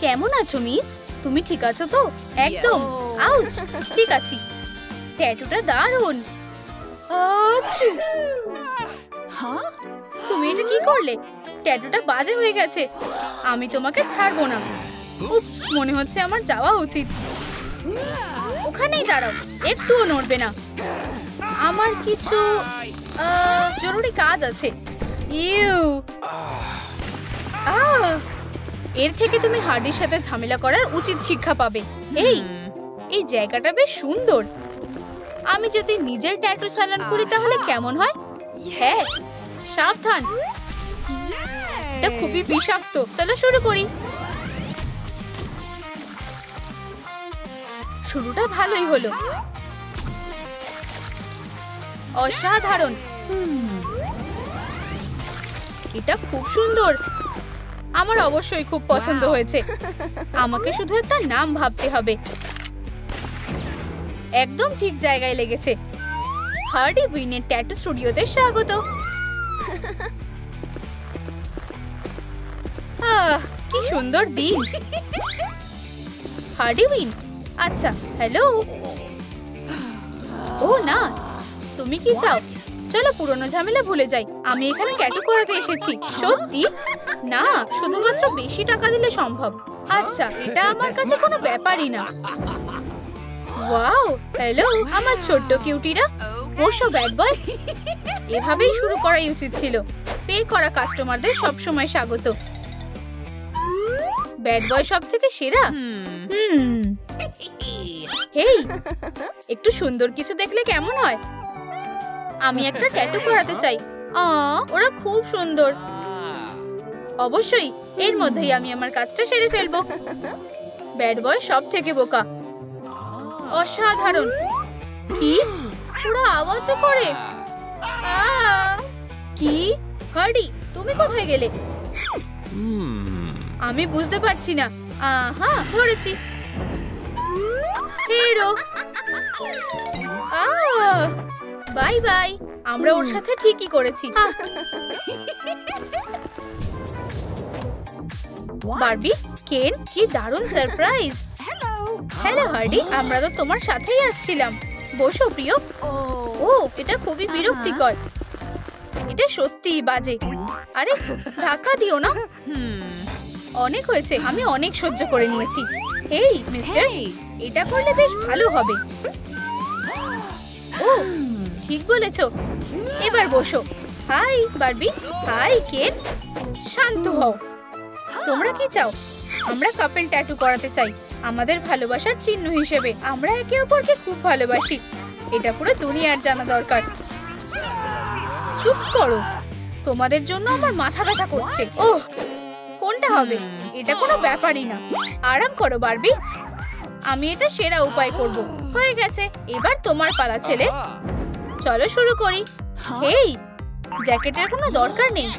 কেমন আছো মিস? তুমি ঠিক আছো তো? একদম। আউচ, ঠিক আছি। ট্যাটুটা দারুণ। আচ্ছা, তুমি এটা কি করলে? ট্যাটুটা বাজে হয়ে গেছে। আমি তোমাকে ছাড়বো না। উপস, মনে হচ্ছে আমার যাওয়া উচিত। ওখানেই দাঁড়াও, একটুও নড়বে না। আমার কিছু জরুরি কাজ আছে। ইউ, এর থেকে তুমি হার্ডির সাথে ঝামেলা করার উচিত শিক্ষা পাবে। এই জায়গাটা বেশ সুন্দর। আমি যদি নিজের ট্যাটু সালন করি তাহলে কেমন হয়? হ্যাঁ, সাবধান, এটা খুবই বিষাক্ত। চলো শুরু করি। শুরুটা ভালোই হলো। অসাধারণ, এটা খুব সুন্দর। আমার অবশ্যই খুব পছন্দ হয়েছে। আমাকে শুধু একটা নাম ভাবতে হবে। একদম ঠিক জায়গায় লেগেছে। হার্ডি উইনের ট্যাটু স্টুডিওতে স্বাগত। কি সুন্দর দিন। হার্ডি উইন, আচ্ছা, হ্যালো। ও না, তুমি কি চাও? চলো পুরনো ঝামেলা ভুলে যাই। আমি এখানে ট্যাটু করাতে এসেছি। সত্যি? না, শুধুমাত্র বেশি টাকা দিলে সম্ভব। আচ্ছা, এটা আমার কাছে কোনো ব্যাপারই না। ওয়াও, হ্যালো আমার ছোট্ট কিউটিরা। বসো ব্যাড বয়। এভাবেই শুরু করাই উচিত ছিল। পে করা কাস্টমারদের সবসময় স্বাগত। ব্যাড বয় সব থেকে সেরা। হেই, একটু সুন্দর কিছু দেখলে কেমন হয়? আমি একটা ট্যাটু করাতে চাই। ওরা খুব সুন্দর। অবশ্যই, এর মধ্যেই আমি আমার কাজটা সেরে ফেলবো। ব্যাড বয় সব থেকে বোকা। অসাধারণ। কি? ওরা আওয়াজও করে। কি? হার্ডি, তুমি কোথায় গেলে? আমি বুঝতে পারছি না। হ্যাঁ, ধরেছি। Hero, bye bye. আমরা ওর সাথে ঠিকই করেছি। বারবি, কেন, কি দারুণ সারপ্রাইজ। হ্যালো হার্ডি, আমরা তো তোমার সাথেই আসছিলাম। বসো প্রিয়। ও, এটা খুবই বিরক্তিকর। এটা সত্যিই বাজে। আরে ধাক্কা দিও না। অনেক হয়েছে, আমি অনেক সহ্য করে নিয়েছি। এই মিস্টার, এটা করলে বেশ ভালো হবে। ও, ঠিক বলেছো। এবার বসো। High Barbie. হাই কেন। শান্ত হও। তোমরা কি চাও? আমরা কাপল ট্যাটু করাতে চাই, আমাদের ভালোবাসার চিহ্ন হিসেবে। আমরা একে অপরকে খুব ভালোবাসি। এটা পুরো দুনিয়ার জানা দরকার। চুপ করো, তোমাদের জন্য আমার মাথা ব্যথা করছে। ওহ, কোনটা হবে? এটা কোনো ব্যাপারই না। আরাম করো বারবি, আমি এটা সেরা উপায় করব। হয়ে গেছে, এবার তোমার পালা ছেলে। চলো শুরু করি। হেই, জ্যাকেটের কোনো দরকার নেই।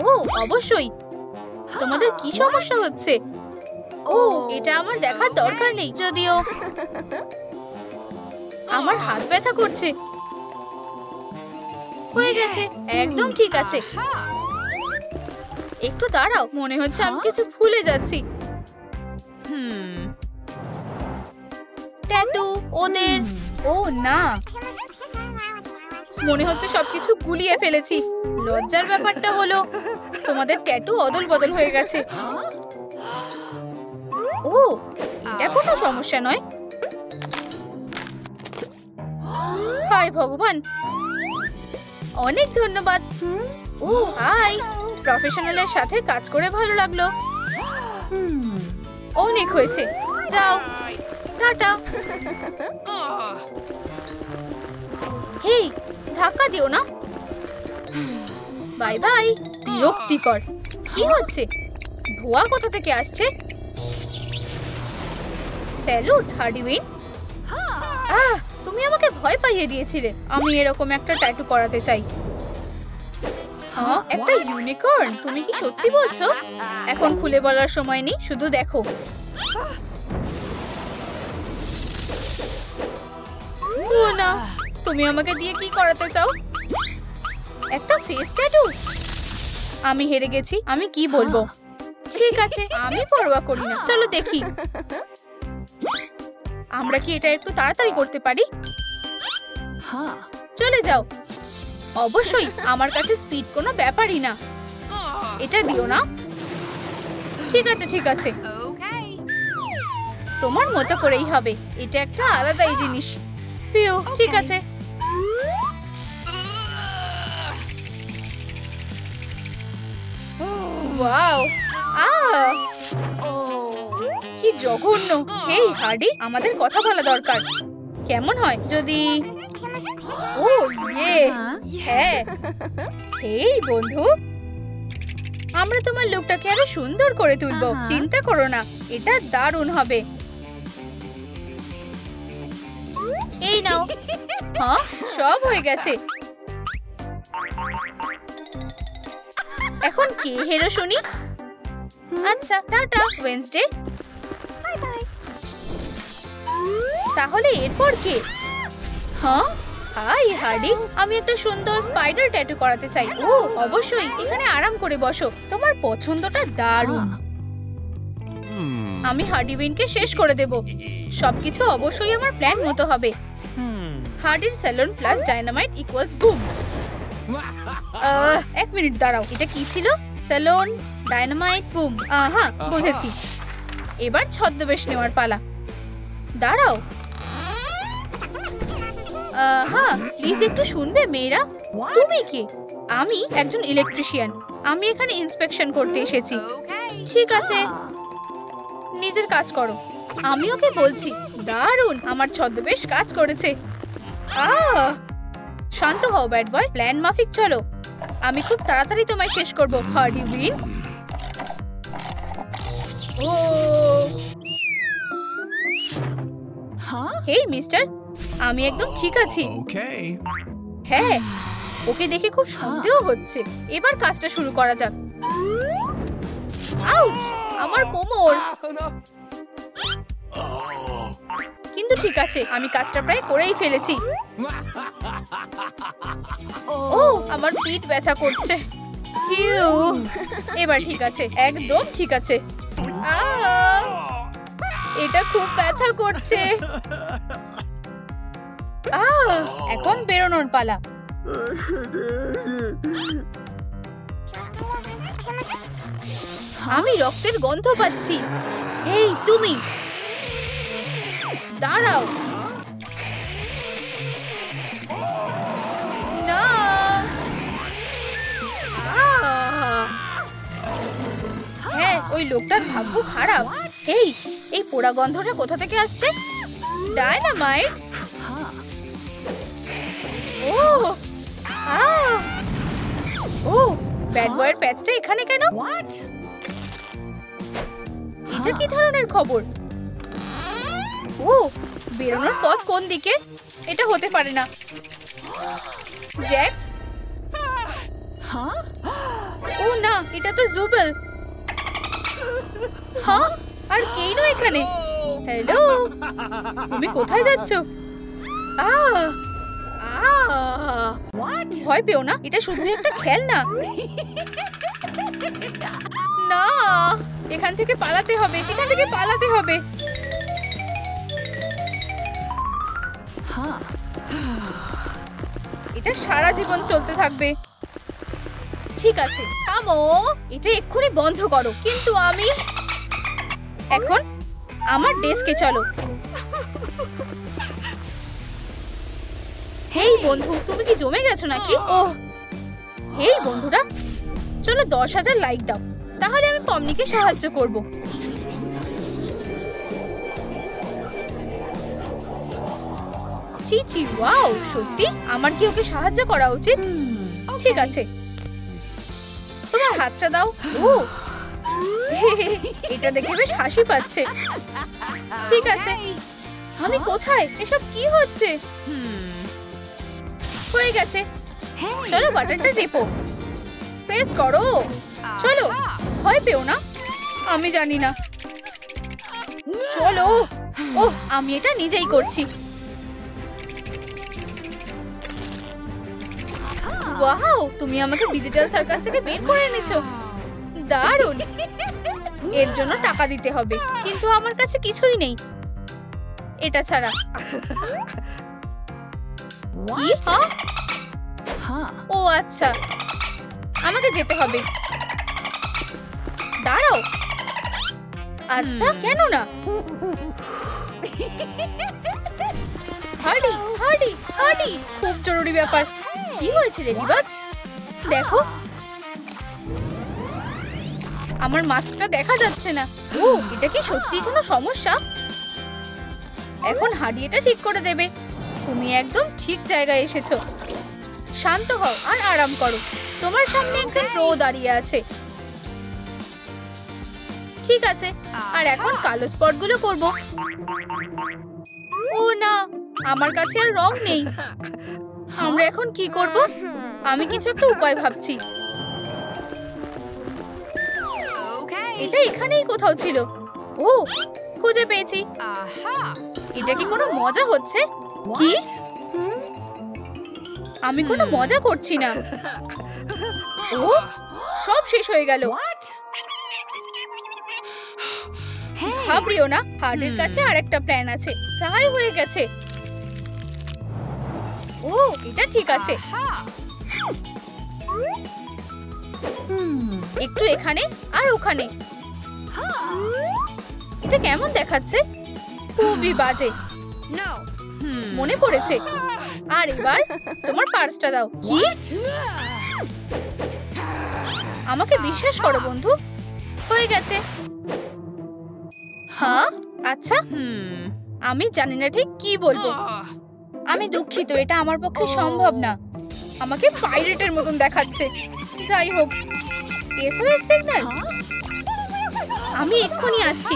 ও অবশ্যই। তোমাদের কি সমস্যা হচ্ছে? ও, এটা আমার দেখার দরকার নেই। যদিও আমার হাত ব্যথা করছে। হয়ে গেছে, একদম ঠিক আছে। একটু দাঁড়াও, মনে হচ্ছে আমি কিছু ভুলে যাচ্ছি। ট্যাটু ওদের। ও না, মনে হচ্ছে সবকিছু গুলিয়ে ফেলেছি। লজ্জার ব্যাপারটা হলো তোমাদের ট্যাটু অদল বদল হয়ে গেছে। ও, এটা কোনো সমস্যা নয়। হায় ভগবান, অনেক ধন্যবাদ। ও হাই, প্রফেশনালের সাথে কাজ করে ভালো লাগলো। অনেক হয়েছে, যাও, টাটা। হেই, ধাক্কা দিও না। Bye bye. বিরক্তিকর। কি হচ্ছে? ধোঁয়া কোথা থেকে আসছে? স্যালুট হার্ডি উইন। তুমি আমাকে ভয় পাইয়ে দিয়েছিলে। আমি এরকম একটা ট্যাটু করাতে চাই। একটা ইউনিকর্ন? তুমি কি সত্যি বলছো? এখন খুলে বলার সময় নেই, শুধু দেখো। ও না, তুমি আমাকে দিয়ে কি করাতে চাও? একটা ফেস ট্যাটু? আমি হেরে গেছি। আমি কি বলবো? ঠিক আছে, আমি পরোয়া করি না। চলো দেখি আমরা কি এটা একটু তাড়াতাড়ি করতে পারি। চলে যাও। অবশ্যই, আমার কাছে স্পিড কোনো ব্যাপারই না। এটা দিও না। ঠিক আছে ঠিক আছে, তোমার মতো করেই হবে। এটা একটা আলাদাই জিনিস। পিউ, ঠিক আছে। ওয়াও, কি জঘন্য। হেই হার্ডি, আমাদের কথা বলা দরকার। কেমন হয় যদি ও ইয়ে হ্যাঁ। হেই বন্ধু, আমরা তোমার লুকটাকে আরো সুন্দর করে তুলবো। চিন্তা করো না, এটা দারুণ হবে। এই নাও। হ্যাঁ, সব হয়ে গেছে। এখন কে হিরো শুনি? আচ্ছা, টাটা ওয়েডনেসডে। তাহলে এরপর কে? হ্যাঁ, হাই হার্ডি, আমি একটা সুন্দর স্পাইডার ট্যাটু করাতে চাই। ও অবশ্যই, এখানে আরাম করে বসো। তোমার পছন্দটা দারুণ। আমি হার্ডি উইনকে শেষ করে দেব। সবকিছু অবশ্যই আমার প্ল্যান মতো হবে। হার্ডির salon plus dynamite equals boom. এক মিনিট দাঁড়াও, এটা কি ছিল? Salon dynamite boom. হ্যাঁ, বুঝেছি। এবার ছদ্মবেশ নেওয়ার পালা। দাঁড়াও। হ্যাঁ, প্লিজ একটু শুনবে মেয়েরা। তুমি কি? আমি একজন ইলেকট্রিশিয়ান। আমি এখানে ইন্সপেকশন করতে এসেছি। ঠিক আছে, নিজের কাজ করো। আমি ওকে বলছি। দারুণ, আমার ছদ্মবেশ কাজ করেছে। শান্ত হও ব্যাড বয়, প্ল্যান মাফিক চলো। আমি খুব তাড়াতাড়ি তোমায় শেষ করব, হার্ডি উইন। ও হেই মিস্টার, আমি একদম ঠিক আছি। হ্যাঁ, ওকে দেখে খুব সন্দেহ হচ্ছে। এবার কাজটা শুরু করা যাক। আউচ, আমার কোমর। কিন্তু ঠিক আছে, আমি কাজটা প্রায় করেই ফেলেছি। ও, আমার পিঠ ব্যথা করছে। এবার ঠিক আছে, একদম ঠিক আছে। এটা খুব ব্যথা করছে। এখন বেরোনোর পালা। আমি রক্তের গন্ধ পাচ্ছি। এই তুমি দাঁড়াও। না, হ্যাঁ, ওই লোকটার ভাগ্য খারাপ। এই পোড়া গন্ধটা কোথা থেকে আসছে? ডায়নামাইট। ও ব্যাড বয়ের প্যাচটা এখানে কেন? এটা কি ধরনের খবর? ও, বেরোনোর পথ কোন দিকে? এটা হতে পারে না। জ্যাক্স? ও না, এটা তো জুবেল। হ্যাঁ, আর কেইনো এখানে। হ্যালো, তুমি কোথায় যাচ্ছ? ভয় পেও না, এটা শুধু একটা খেলনা। না, এখান থেকে পালাতে হবে, এখান থেকে পালাতে হবে। এটা সারা জীবন চলতে থাকবে। ঠিক আছে, থামো। এটা এক্ষুনি বন্ধ করো। কিন্তু আমি এখন আমার ডেস্কে চলো। হেই বন্ধু, তুমি কি জমে গেছো নাকি? ওহ, হেই বন্ধুরা, চলো 10,000 লাইক দাও, তাহলে আমি পমনিকে সাহায্য করব। চিচি, ওয়াও, সত্যি আমার কি ওকে সাহায্য করা উচিত? ঠিক আছে, তোমার হাতটা দাও। ও, এটা দেখে বেশ হাসি পাচ্ছে। ঠিক আছে, আমি কোথায়? এসব কি হচ্ছে? হয়ে গেছে। চলো বাটনটা টেপো, প্রেস করো। চলো, ভয় পেও না। আমি জানি না। চলো। ওহ, আমি এটা নিজেই করছি। ওয়াও, তুমি আমাকে ডিজিটাল সার্কাস থেকে বের করে এনেছো। দারুণ। এর জন্য টাকা দিতে হবে, কিন্তু আমার কাছে কিছুই নেই এটা ছাড়া। কি? ও আচ্ছা, আমাকে যেতে হবে। দাঁড়াও। আচ্ছা, কেন না? হার্ডি, হার্ডি, হার্ডি, খুব জরুরি ব্যাপার। কি হয়েছে লেডিবাগ? দেখো, আমার মাস্কটা দেখা যাচ্ছে না। ও, এটা কি সত্যি কোনো সমস্যা? এখন হার্ডি এটা ঠিক করে দেবে। তুমি একদম ঠিক জায়গায় এসেছো। শান্ত হও আর আরাম করো। তোমার সামনে একজন প্রো দাঁড়িয়ে আছে। ঠিক আছে, আর এখন কালো স্পটগুলো করব। ও না, আমার কাছে আর রং নেই। আমরা এখন কি করব? আমি কিছু একটা উপায় ভাবছি। এটা এখানেই কোথাও ছিল। ও, খুঁজে পেয়েছি। এটা কি কোনো মজা হচ্ছে? কি? আমি কোনো মজা করছি না। ও, সব শেষ হয়ে গেল। ঘাবড়িও না, হার্ডির কাছে আরেকটা প্ল্যান আছে। প্রায় হয়ে গেছে। ও, এটা ঠিক আছে। একটু এখানে আর ওখানে। এটা কেমন দেখাচ্ছে? খুবই বাজে। মনে পড়েছে। আর এবার তোমার পার্সটা দাও। কি? আমাকে বিশ্বাস করো বন্ধু, হয়ে গেছে। হ্যাঁ, আচ্ছা, আমি জানি না ঠিক কি বলবো। আমি দুঃখিত, এটা আমার পক্ষে সম্ভব না। আমাকে পাইরেটের মতন দেখাচ্ছে। যাই হোক, এসওএস সিগন্যাল। আমি এক্ষুনি আসছি।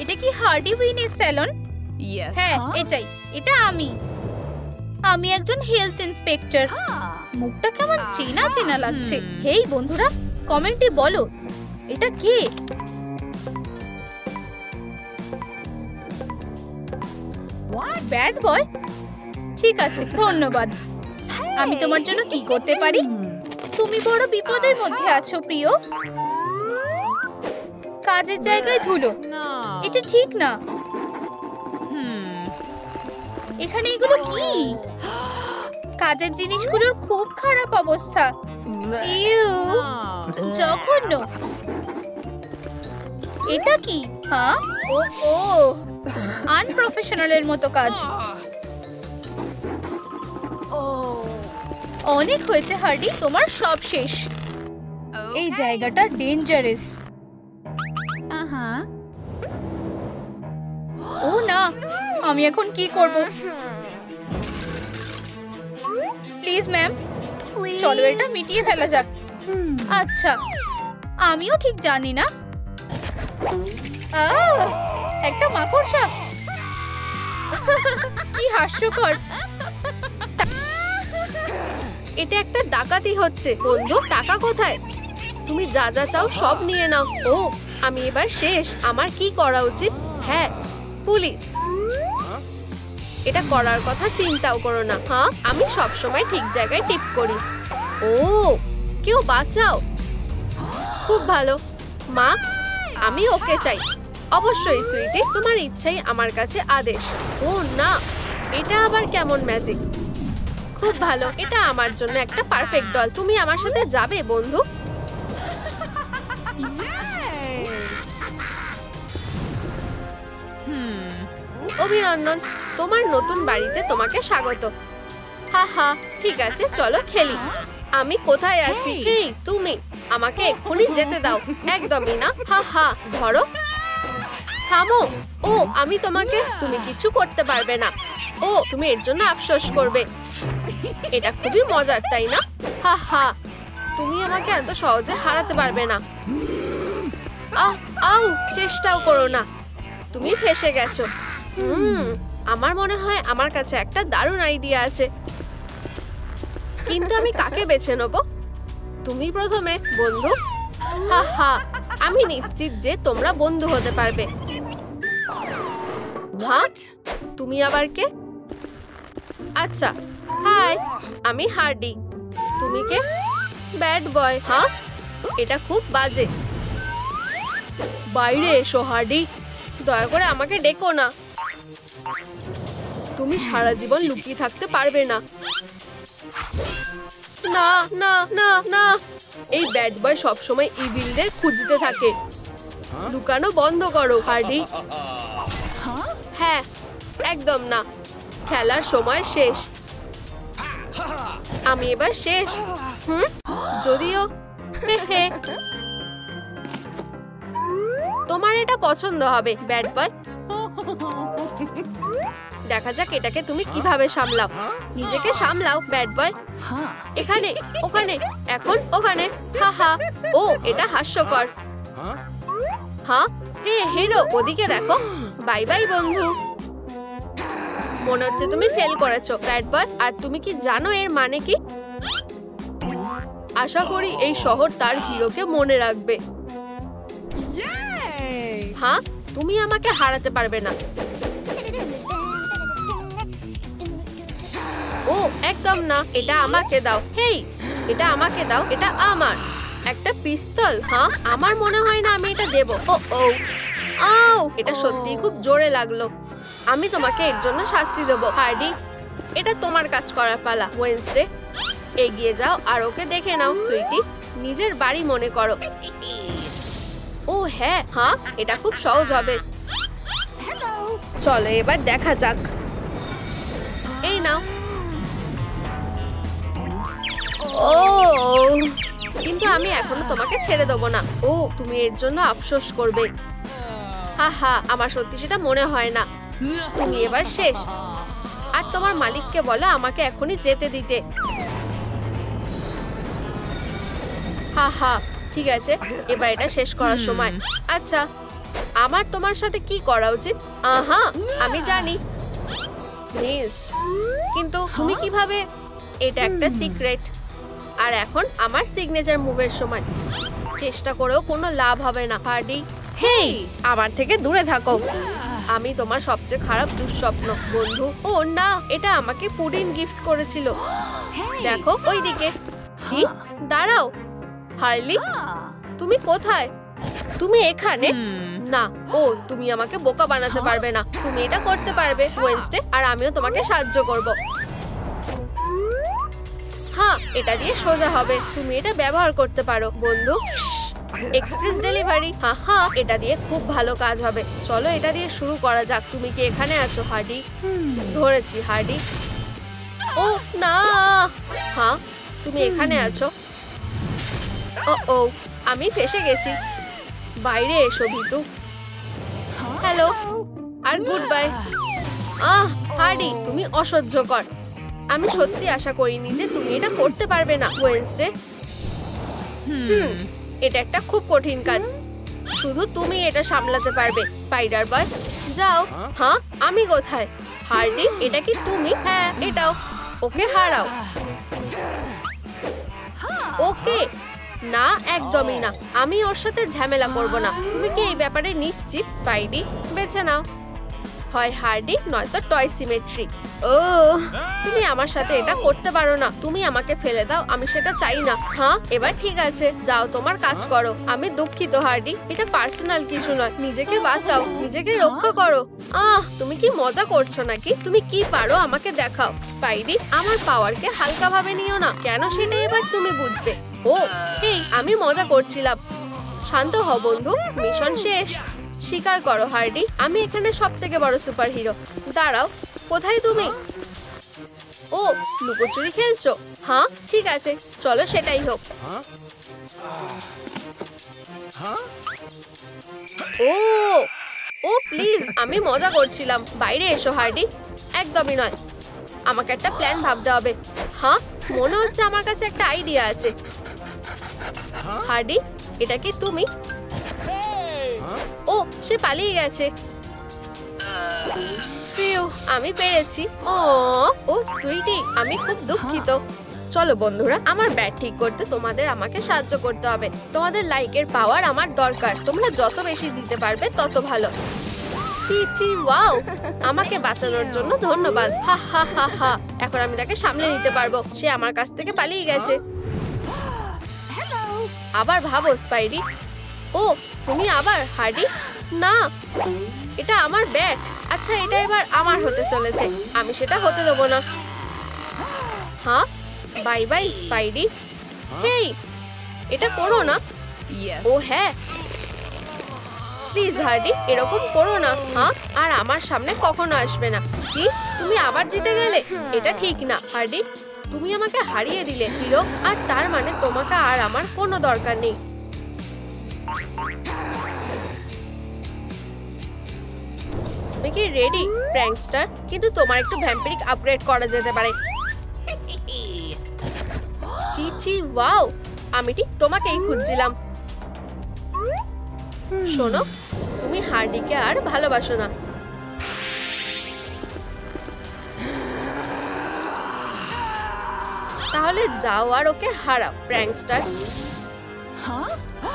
এটা কি হার্ডি উইনের স্যালন? হ্যাঁ, এটাই। এটা আমি একজন হেলথ ইন্সপেক্টর। মুখটা কেমন চেনা চেনা লাগছে। হেই বন্ধুরা, কমেন্টে বলো এটা কে? Bad boy? ঠিক আছে, ধন্যবাদ। আমি তোমার জন্য কি করতে পারি? তুমি বড় বিপদের মধ্যে আছো প্রিয়। কাজের জায়গায় ধুলো, এটা ঠিক না। এখানে এগুলো কি? কাজের জিনিসগুলোর খুব খারাপ অবস্থা। ইউ, জঘন্য। এটা কি? হ্যাঁ, ও ও, আনপ্রফেশনালের মতো কাজ। অনেক হয়েছে হার্ডি, তোমার সব শেষ। এই জায়গাটা ডেঞ্জারাস। ও না, আমি এখন কি করব? প্লিজ ম্যাম, চলো এটা মিটিয়ে ফেলা যাক। আচ্ছা, আমিও ঠিক জানি না। একটা মাকড়সা। কি হাস্যকর। এটা একটা ডাকাতি হচ্ছে। বন্ধু, টাকা কোথায়? তুমি যা যা চাও সব নিয়ে নাও। ও, আমি এবার শেষ। আমার কি করা উচিত? হ্যাঁ, পুলিশ। এটা করার কথা চিন্তাও করো না। হ্যাঁ, আমি সব সময় ঠিক জায়গায় টিপ করি। ও, কেউ বাঁচাও। খুব ভালো মা, আমি ওকে চাই। অবশ্যই সুইটি, তোমার ইচ্ছাই আমার কাছে আদেশ। ও না, এটা আবার কেমন ম্যাজিক? খুব ভালো, এটা আমার জন্য একটা পারফেক্ট ডল। তুমি আমার সাথে যাবে বন্ধু? অভিনন্দন, তোমার নতুন বাড়িতে তোমাকে স্বাগত। হা হা, ঠিক আছে, চলো খেলি। আমি কোথায় আছি? হেই তুমি, আমাকে এক্ষুনি যেতে দাও। একদমই না। হা হা, ধরো, থামো। ও, আমি তোমাকে, তুমি কিছু করতে পারবে না। ও, তুমি এর জন্য আফসোস করবে। এটা খুবই মজার, তাই না? হা হা, তুমি আমাকে এত সহজে হারাতে পারবে না। আউ, চেষ্টাও করো না। তুমি ফেঁসে গেছো। আমার মনে হয় আমার কাছে একটা দারুণ আইডিয়া আছে। কিন্তু আমি কাকে বেছে নেব? তুমি প্রথমে, বন্ধু। হা হা, আমি নিশ্চিত যে তোমরা বন্ধু হতে পারবে। হোয়াট? তুমি আবার কে? আচ্ছা, হাই, আমি হার্ডি। তুমি কে? Bad boy. হ্যাঁ, এটা খুব বাজে। বাইরে এসো হার্ডি, দয়া করে আমাকে ডেকো না। তুমি সারা জীবন লুকিয়ে থাকতে পারবে না। না না না না, এই ব্যাড বয় সবসময় ইভিলদের খুঁজতে থাকে। লুকানো বন্ধ করো হার্ডি। হ্যাঁ, একদম না, খেলার সময় শেষ। আমি এবার শেষ। যদিও তোমার এটা পছন্দ হবে ব্যাড বয়। দেখা যাক এটাকে তুমি কিভাবে সামলাও। নিজেকে সামলাও ব্যাড বয়। এখানে, ওখানে, এখন ওখানে। হা হা। ও, এটা হাস্যকর। হ্যাঁ, হে হিরো, ওদিকে দেখো। বাই বাই বন্ধু। মনে হচ্ছে তুমি ফেল করেছো ব্যাড বয়। আর তুমি কি জানো এর মানে কি? আশা করি এই শহর তার হিরোকে মনে রাখবে। হ্যাঁ, তুমি আমাকে হারাতে পারবে না। ও, একদম না, এটা আমাকে দাও। হেই, এটা আমাকে দাও, এটা আমার। একটা পিস্তল? হ্যাঁ, আমার মনে হয় না আমি এটা দেব। ও ও আও, এটা সত্যিই খুব জোরে লাগলো। আমি তোমাকে এর জন্য শাস্তি দেবো হার্ডি। এটা তোমার কাজ করার পালা ওয়েডনেসডে। এগিয়ে যাও আর ওকে দেখে নাও সুইটি। নিজের বাড়ি মনে করো। ও হ্যাঁ, হ্যাঁ, এটা খুব সহজ হবে। চলো এবার দেখা যাক। এই নাও। ও, কিন্তু আমি এখনো তোমাকে ছেড়ে দেবো না। ও, তুমি এর জন্য আফসোস করবে। হা হা, আমার সত্যি সেটা মনে হয় না। তুমি এবার শেষ। আর তোমার মালিককে বলো আমাকে এখনই যেতে দিতে। হা হা, ঠিক আছে, এবার এটা শেষ করার সময়। আচ্ছা, আমার তোমার সাথে কি করা উচিত? আহা, আমি জানি। মিস্ট। কিন্তু তুমি কিভাবে? এটা একটা সিক্রেট। আর এখন আমার সিগনেচার মুভের সময়। চেষ্টা করেও কোনো লাভ হবে না হার্ডি। হেই, আমার থেকে দূরে থাকো। আমি তোমার সবচেয়ে খারাপ দুঃস্বপ্ন বন্ধু। ও না, এটা আমাকে পুডিং গিফট করেছিল। দেখো ওইদিকে। কি? দাঁড়াও হার্লি, তুমি কোথায়? তুমি এখানে? না, ও, তুমি আমাকে বোকা বানাতে পারবে না। তুমি এটা করতে পারবে ওয়েডনেসডে, আর আমিও তোমাকে সাহায্য করব। হ্যাঁ, এটা দিয়ে সোজা হবে। তুমি এটা ব্যবহার করতে পারো বন্ধু। Express delivery. হ্যাঁ হ্যাঁ, এটা দিয়ে খুব ভালো কাজ হবে। চলো এটা দিয়ে শুরু করা যাক। তুমি কি এখানে আছো হার্ডি? ধরেছি হার্ডি। ও না, হ্যাঁ, তুমি এখানে আছো। ও ও, আমি ফেসে গেছি। বাইরে এসো ভিতু। হ্যালো আর গুড বাই। হার্ডি, তুমি অসহ্যকর। আমি সত্যি আশা করিনি যে তুমি এটা করতে পারবে না ওয়েডনেসডে। এটা একটা খুব কঠিন কাজ। শুধু তুমি এটা সামলাতে পারবে স্পাইডার বয়। যাও। হ্যাঁ, আমি কোথায়? হার্ডি, এটা কি তুমি? হ্যাঁ, এটাও। ওকে হারাও। ওকে না, একদমই না। আমি ওর সাথে ঝামেলা করব না। তুমি কি এই ব্যাপারে নিশ্চিত স্পাইডি? বেছে নাও, হয় হার্ডি নয়তো টয় সিমেট্রি। ও, তুমি আমার সাথে এটা করতে পারো না। তুমি আমাকে ফেলে দাও, আমি সেটা চাই না। হ্যাঁ, এবার ঠিক আছে, যাও তোমার কাজ করো। আমি দুঃখিত হার্ডি, এটা পার্সোনাল কিছু নয়। নিজেকে বাঁচাও, নিজেকে রক্ষা করো। তুমি কি মজা করছো নাকি? তুমি কি পারো আমাকে দেখাও স্পাইডি। আমার পাওয়ারকে হালকা ভাবে নিও না। কেন সেটা এবার তুমি বুঝবে। ও, এই আমি মজা করছিলাম। শান্ত হও বন্ধু, মিশন শেষ। স্বীকার করো হার্ডি, আমি এখানে সব থেকে বড় সুপার হিরো। দাঁড়াও, কোথায় তুমি? ও, লুকোচুরি খেলছো? হ্যাঁ, ঠিক আছে, চলো সেটাই হোক। ও ও প্লিজ, আমি মজা করছিলাম। বাইরে এসো হার্ডি। একদমই নয়, আমাকে একটা প্ল্যান ভাবতে হবে। হ্যাঁ, মনে হচ্ছে আমার কাছে একটা আইডিয়া আছে। হার্ডি, এটা কি তুমি? ও, সে পালিয়ে গেছে। ফিউ, আমি পেরেছি। ও সুইটি, আমি খুব দুঃখিত। চলো বন্ধুরা, আমার ব্যাট ঠিক করতে তোমাদের আমাকে সাহায্য করতে হবে। তোমাদের লাইকের পাওয়ার আমার দরকার। তোমরা যত বেশি দিতে পারবে তত ভালো। চি চি, ওয়াও, আমাকে বাঁচানোর জন্য ধন্যবাদ। হা হা হা হা, এখন আমি তাকে সামলে নিতে পারবো। সে আমার কাছ থেকে পালিয়ে গেছে। আবার ভাবো স্পাইডি, ও তুমি আবার হার্ডি? না, এটা আমার ব্যাট। আচ্ছা, এটা এবার আমার হতে চলেছে, আমি সেটা হতে দেবো না। হ্যাঁ, বাই বাই স্পাইডি। হেই, এটা করো না। ও হ্যাঁ, প্লিজ হার্ডি, এরকম করো না। হ্যাঁ, আর আমার সামনে কখনো আসবে না। কি, তুমি আবার জিতে গেলে? এটা ঠিক না হার্ডি, তুমি আমাকে হারিয়ে দিলে হিরো, আর তার মানে তোমাকে আর আমার কোনো দরকার নেই। তুমি কি রেডি প্র্যাঙ্কস্টার? কিন্তু তোমার একটু ভ্যাম্পিরিক আপগ্রেড করা যেতে পারে। চি চি, ওয়াও, আমি ঠিক তোমাকেই খুঁজছিলাম। শোনো, তুমি হার্ডিকে আর ভালোবাসো না। তাহলে যাও আর ওকে হারাও প্র্যাঙ্কস্টার।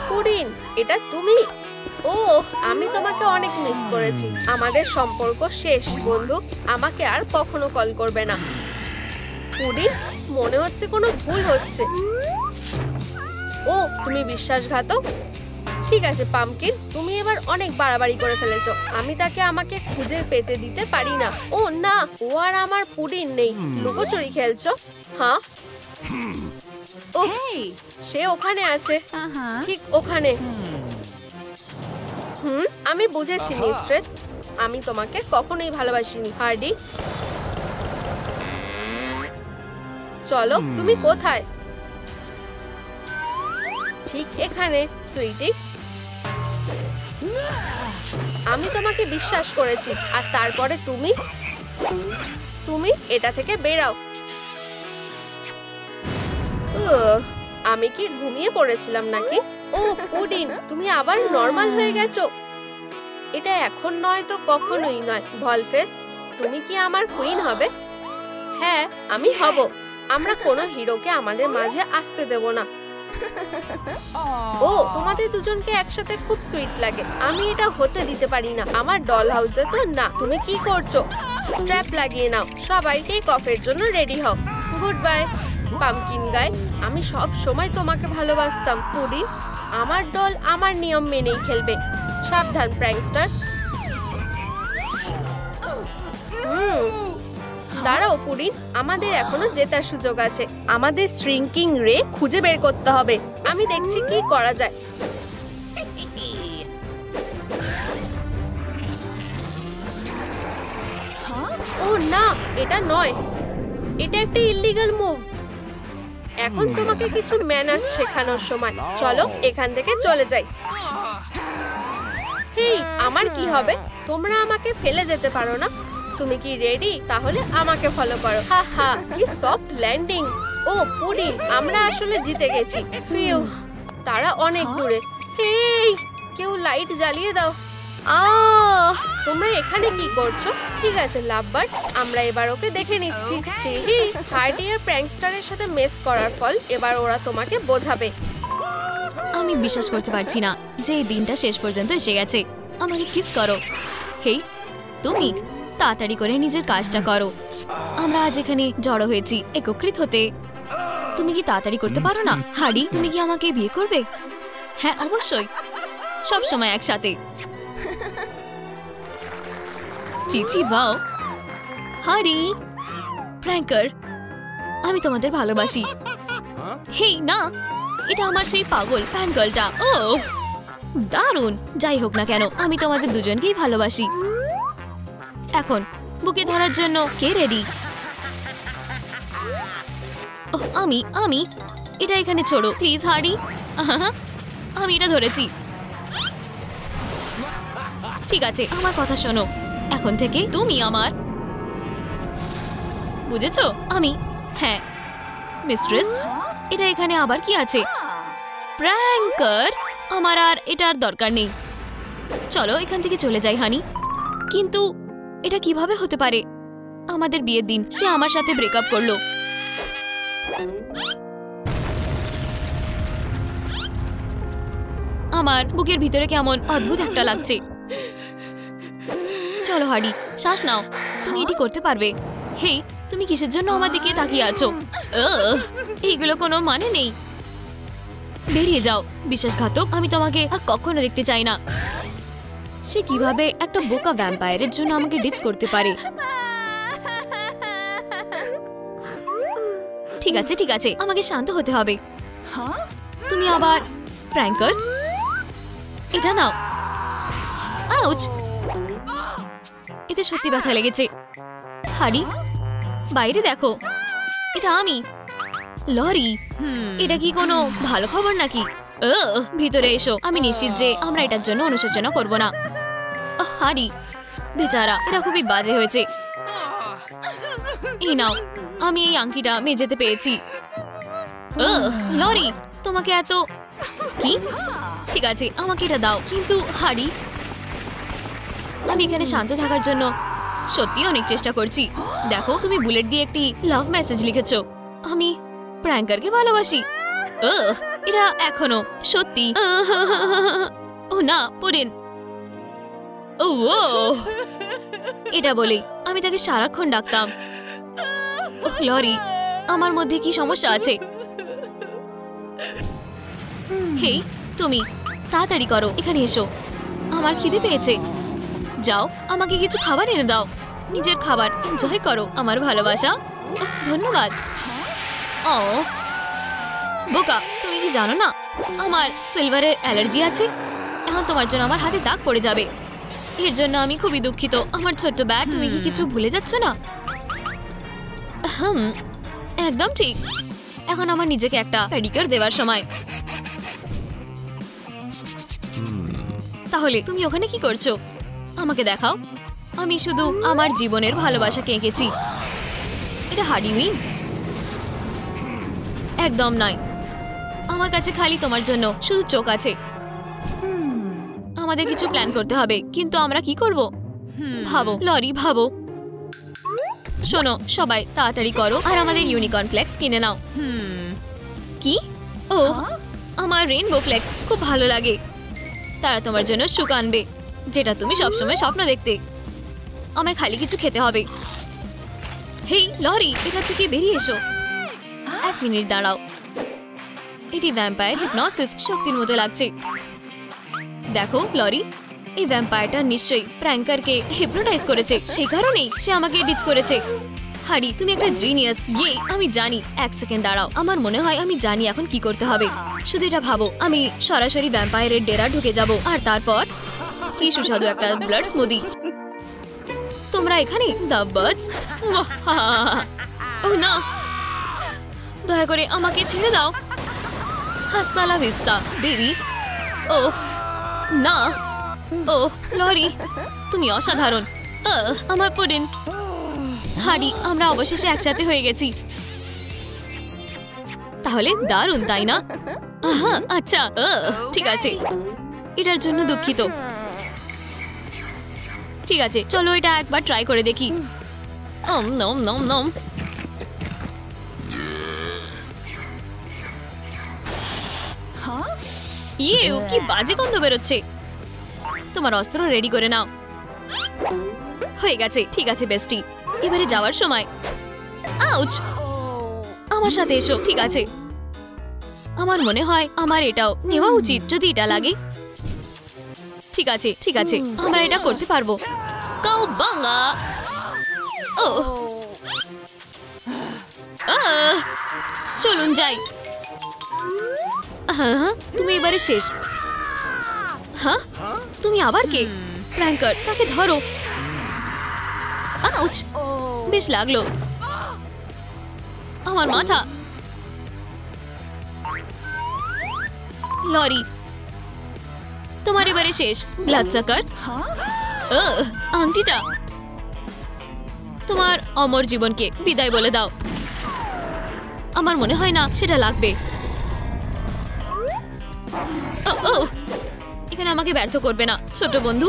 পুডিন, এটা তুমি? ও, আমি তোমাকে অনেক মিস করেছি। আমাদের সম্পর্ক শেষ বন্ধু, আমাকে আর কখনো কল করবে না। পুডিন, মনে হচ্ছে কোনো ভুল হচ্ছে। ও, তুমি বিশ্বাসঘাতক। ঠিক আছে পামকিন, তুমি এবার অনেক বাড়াবাড়ি করে ফেলেছো। আমি তাকে আমাকে খুঁজে পেতে দিতে পারি না। ও না, ও আর আমার পুডিন নেই। লুকোচুরি খেলছো? হ্যাঁ, সে ওখানে আছে, ঠিক ওখানে। আমি বুঝেছি মিস্ট্রেস, আমি তোমাকে কখনোই ভালোবাসিনি হার্ডি। চলো, তুমি কোথায়? ঠিক এখানে সুইটি। আমি তোমাকে বিশ্বাস করেছি, আর তারপরে তুমি এটা থেকে বেরাও। আমি কি ঘুমিয়ে পড়েছিলাম নাকি? ও পুডিন, তুমি আবার নরমাল হয়ে গেছো। এটা এখন নয় তো কখনোই নয়। ভলফেস, তুমি কি আমার কুইন হবে? হ্যাঁ, আমি হব। আমরা কোনো হিরোকে আমাদের মাঝে আসতে দেব না। ও, তোমাদের দুজনকে একসাথে খুব সুইট লাগে। আমি এটা হতে দিতে পারি না। আমার ডল হাউসে তো না। তুমি কি করছো? স্ট্র্যাপ লাগিয়ে নাও। সবাই টেক অফের জন্য রেডি হও। গুড বাই পামকিন গাই। আমি সব সময় তোমাকে ভালোবাসতাম পুডিন। আমার ডল আমার নিয়ম মেনেই খেলবে। সাবধান প্র্যাঙ্কস্টার। দাঁড়াও পুডিন, আমাদের এখনো জেতার সুযোগ আছে। আমাদের শ্রিঙ্কিং রে খুঁজে বের করতে হবে। আমি দেখছি কি করা যায়। ও না, এটা নয়, এটা একটা ইল্লিগাল মুভ। এখন তোমাকে কিছু ম্যানার্স শেখানোর সময়। চলো এখান থেকে চলে যাই। হেই, আমার কি হবে? তোমরা আমাকে ফেলে যেতে পারো না। তুমি কি রেডি? তাহলে আমাকে ফলো করো। হা হা, কি সফট ল্যান্ডিং। ও পুডিন, আমরা আসলে জিতে গেছি। ফিউ, তারা অনেক দূরে। হেই, কেউ লাইট জ্বালিয়ে দাও। তোমরা এখানে কি করছো? ঠিক আছে লাভ বার্ডস, আমরা এবার ওকে দেখে নিচ্ছি। চিহি, হার্ডি আর প্র্যাঙ্কস্টারের সাথে মেস করার ফল এবার ওরা তোমাকে বোঝাবে। আমি বিশ্বাস করতে পারছি না যে এই দিনটা শেষ পর্যন্ত এসে গেছে। আমাকে কিস করো। হেই, তুমি তাড়াতাড়ি করে নিজের কাজটা করো। আমরা আজ এখানে জড়ো হয়েছি একত্রিত হতে। তুমি কি তাড়াতাড়ি করতে পারো না? হার্ডি, তুমি কি আমাকে বিয়ে করবে? হ্যাঁ অবশ্যই, সব সময় একসাথে। চিচি বাও। হার্ডি, প্র্যাঙ্কার, আমি তোমাদের ভালোবাসি। হেই না, এটা আমার সেই পাগল ফ্যান গার্লটা। ও দারুণ। যাই হোক না কেন, আমি তোমাদের দুজনকেই ভালোবাসি। এখন বুকে ধরার জন্য কে রেডি? ওহ, আমি এটা এখানে ছোড়ো প্লিজ হার্ডি। আমি এটা ধরেছি। ঠিক আছে, আমার কথা শোনো। এখন থেকে তুমি আমার, বুঝেছো? হ্যাঁ মিস্ট্রেস, এটা এখানে আবার কি আছে? প্র্যাঙ্কার, আমার আর এটার দরকার নেই। চলো এখান থেকে চলে যাই হানি। কিন্তু এটা কিভাবে হতে পারে? আমাদের বিয়ের দিন সে আমার সাথে ব্রেকআপ করলো। আমার বুকের ভিতরে কেমন অদ্ভুত একটা লাগছে। চলো হার্ডি, শ্বাস নাও। তুমি এটি করতে পারবে। হেই, তুমি কিসের জন্য আমার দিকে তাকিয়ে আছো? এইগুলো কোনো মানে নেই। বেরিয়ে যাও বিশ্বাসঘাতক, আমি তোমাকে আর কখনো দেখতে চাই না। সে কিভাবে একটা বোকা ভ্যাম্পায়ারের জন্য আমাকে ডিচ করতে পারে? ঠিক আছে ঠিক আছে, আমাকে শান্ত হতে হবে। তুমি আবার ফ্র্যাঙ্কার, এটা নাও। আউচ, এতে সত্যি ব্যথা লেগেছে। হারি, বাইরে দেখো, এটা আমি লরি। এটা কি কোনো ভালো খবর নাকি? ভিতরে এসো, আমি নিশ্চিত যে আমরা এটার জন্য অনুশোচনা করব না। হারি বেচারা, এটা খুবই বাজে হয়েছে। এই নাও, আমি এই আংটিটা মেঝেতে পেয়েছি। লরি, তোমাকে এত কি? ঠিক আছে, আমাকে এটা দাও। কিন্তু হারি, আমি এখানে শান্ত থাকার জন্য সত্যি অনেক চেষ্টা করছি। দেখো, তুমি বুলেট দিয়ে একটি লাভ মেসেজ লিখেছো। আমি প্র্যাঙ্কারকে ভালোবাসি। এটা এখনো সত্যি। ও না, পড়েন। ও, এটা বলেই আমি তাকে সারাক্ষণ ডাকতাম। লরি, আমার মধ্যে কি সমস্যা আছে? হেই তুমি, তাড়াতাড়ি করো, এখানে এসো, আমার খিদে পেয়েছে। যাও, আমাকে কিছু খাবার এনে দাও। নিজের খাবার এনজয় করো। আমার ভালোবাসা। ধন্যবাদ। ও বোকা, তুমি কি জানো না আমার সিলভারের অ্যালার্জি আছে? এখন তোমার জন্য আমার হাতে দাগ পড়ে যাবে। এর জন্য আমি খুবই দুঃখিত। আমার ছোট্ট ব্যাগ, তুমি কি কিছু ভুলে যাচ্ছ না? একদম ঠিক। এখন আমার নিজেকে একটা পেডিকিউর দেওয়ার সময়। তাহলে তুমি ওখানে কি করছো? আমাকে দেখাও। আমি শুধু আমার জীবনের ভালোবাসাকে এঁকেছি। এটা হার্ডি উইং? একদম নয়। আমার কাছে খালি তোমার জন্য শুধু চোখ আছে। আমাদের কিছু প্ল্যান করতে হবে, কিন্তু আমরা কি করব? ভাবো লরি, ভাবো। শোনো, সবাই তাড়াতাড়ি করো আর আমাদের ইউনিকর্ন ফ্লেক্স কিনে নাও। কি? ও, আমার রেইনবো ফ্লেক্স খুব ভালো লাগে। তারা তোমার জন্য সুখ আনবে, যেটা তুমি সবসময় স্বপ্ন দেখতে। আমায় খালি কিছু খেতে হবে। হেই লরি, এটা থেকে বেরিয়ে এসো। 1 মিনিট দাঁড়াও। এটি ভ্যাম্পায়ার হিপনোসিস শক্তির মতো লাগছে। দেখো লরি, এই ভ্যাম্পায়ারটা নিশ্চয়ই প্র্যাঙ্কারকে হিপনোটাইজ করেছে। সেই কারণেই সে আমাকে ডিচ করেছে। হারি, তুমি একটা জিনিয়াস। ইয়ে, আমি জানি। 1 সেকেন্ড দাঁড়াও, আমার মনে হয় আমি জানি এখন কি করতে হবে। শুধু এটা ভাবো, আমি সরাসরি ভ্যাম্পায়ারের ডেরা ঢুকে যাব, আর তারপর কি সুস্বাদু একটা ব্লাড স্মুদি। তোমরা এখানে? The birds. ও না, দয়া করে আমাকে ছেড়ে দাও। হাস্তা লা ভিস্তা বেবি। ও না, ও লরি, তুমি অসাধারণ। আমার পুডিন। হারি, আমরা অবশেষে একসাথে হয়ে গেছি। তাহলে দারুণ, তাই না? আচ্ছা, ঠিক আছে। এটার জন্য দুঃখিত। ঠিক আছে, চলো এটা একবার ট্রাই করে দেখি। নম নম নম। ইয়ে, কি বাজে গন্ধ বেরোচ্ছে। তোমার অস্ত্র রেডি করে নাও। হয়ে গেছে। ঠিক আছে বেস্টি, এবারে যাওয়ার সময়। আউচ, আমার সাথে এসো। ঠিক আছে, আমার মনে হয় আমার এটাও নেওয়া উচিত যদি এটা লাগে। ঠিক আছে ঠিক আছে, আমরা এটা করতে পারবো। কাউবাঙ্গা। ও, চলুন যাই। তুমি এবারে শেষ। হ্যাঁ, তুমি আবার কে? প্র্যাঙ্কার, তাকে ধরো। আউচ, বেশ লাগলো। আমার মাথা। লরি, তোমার এবারে শেষ। ব্লাডসাকার। আংটিটা তোমার অমর জীবনকে বিদায় বলে দাও। আমার মনে হয় না সেটা লাগবে। এখানে আমাকে ব্যর্থ করবে না ছোট বন্ধু।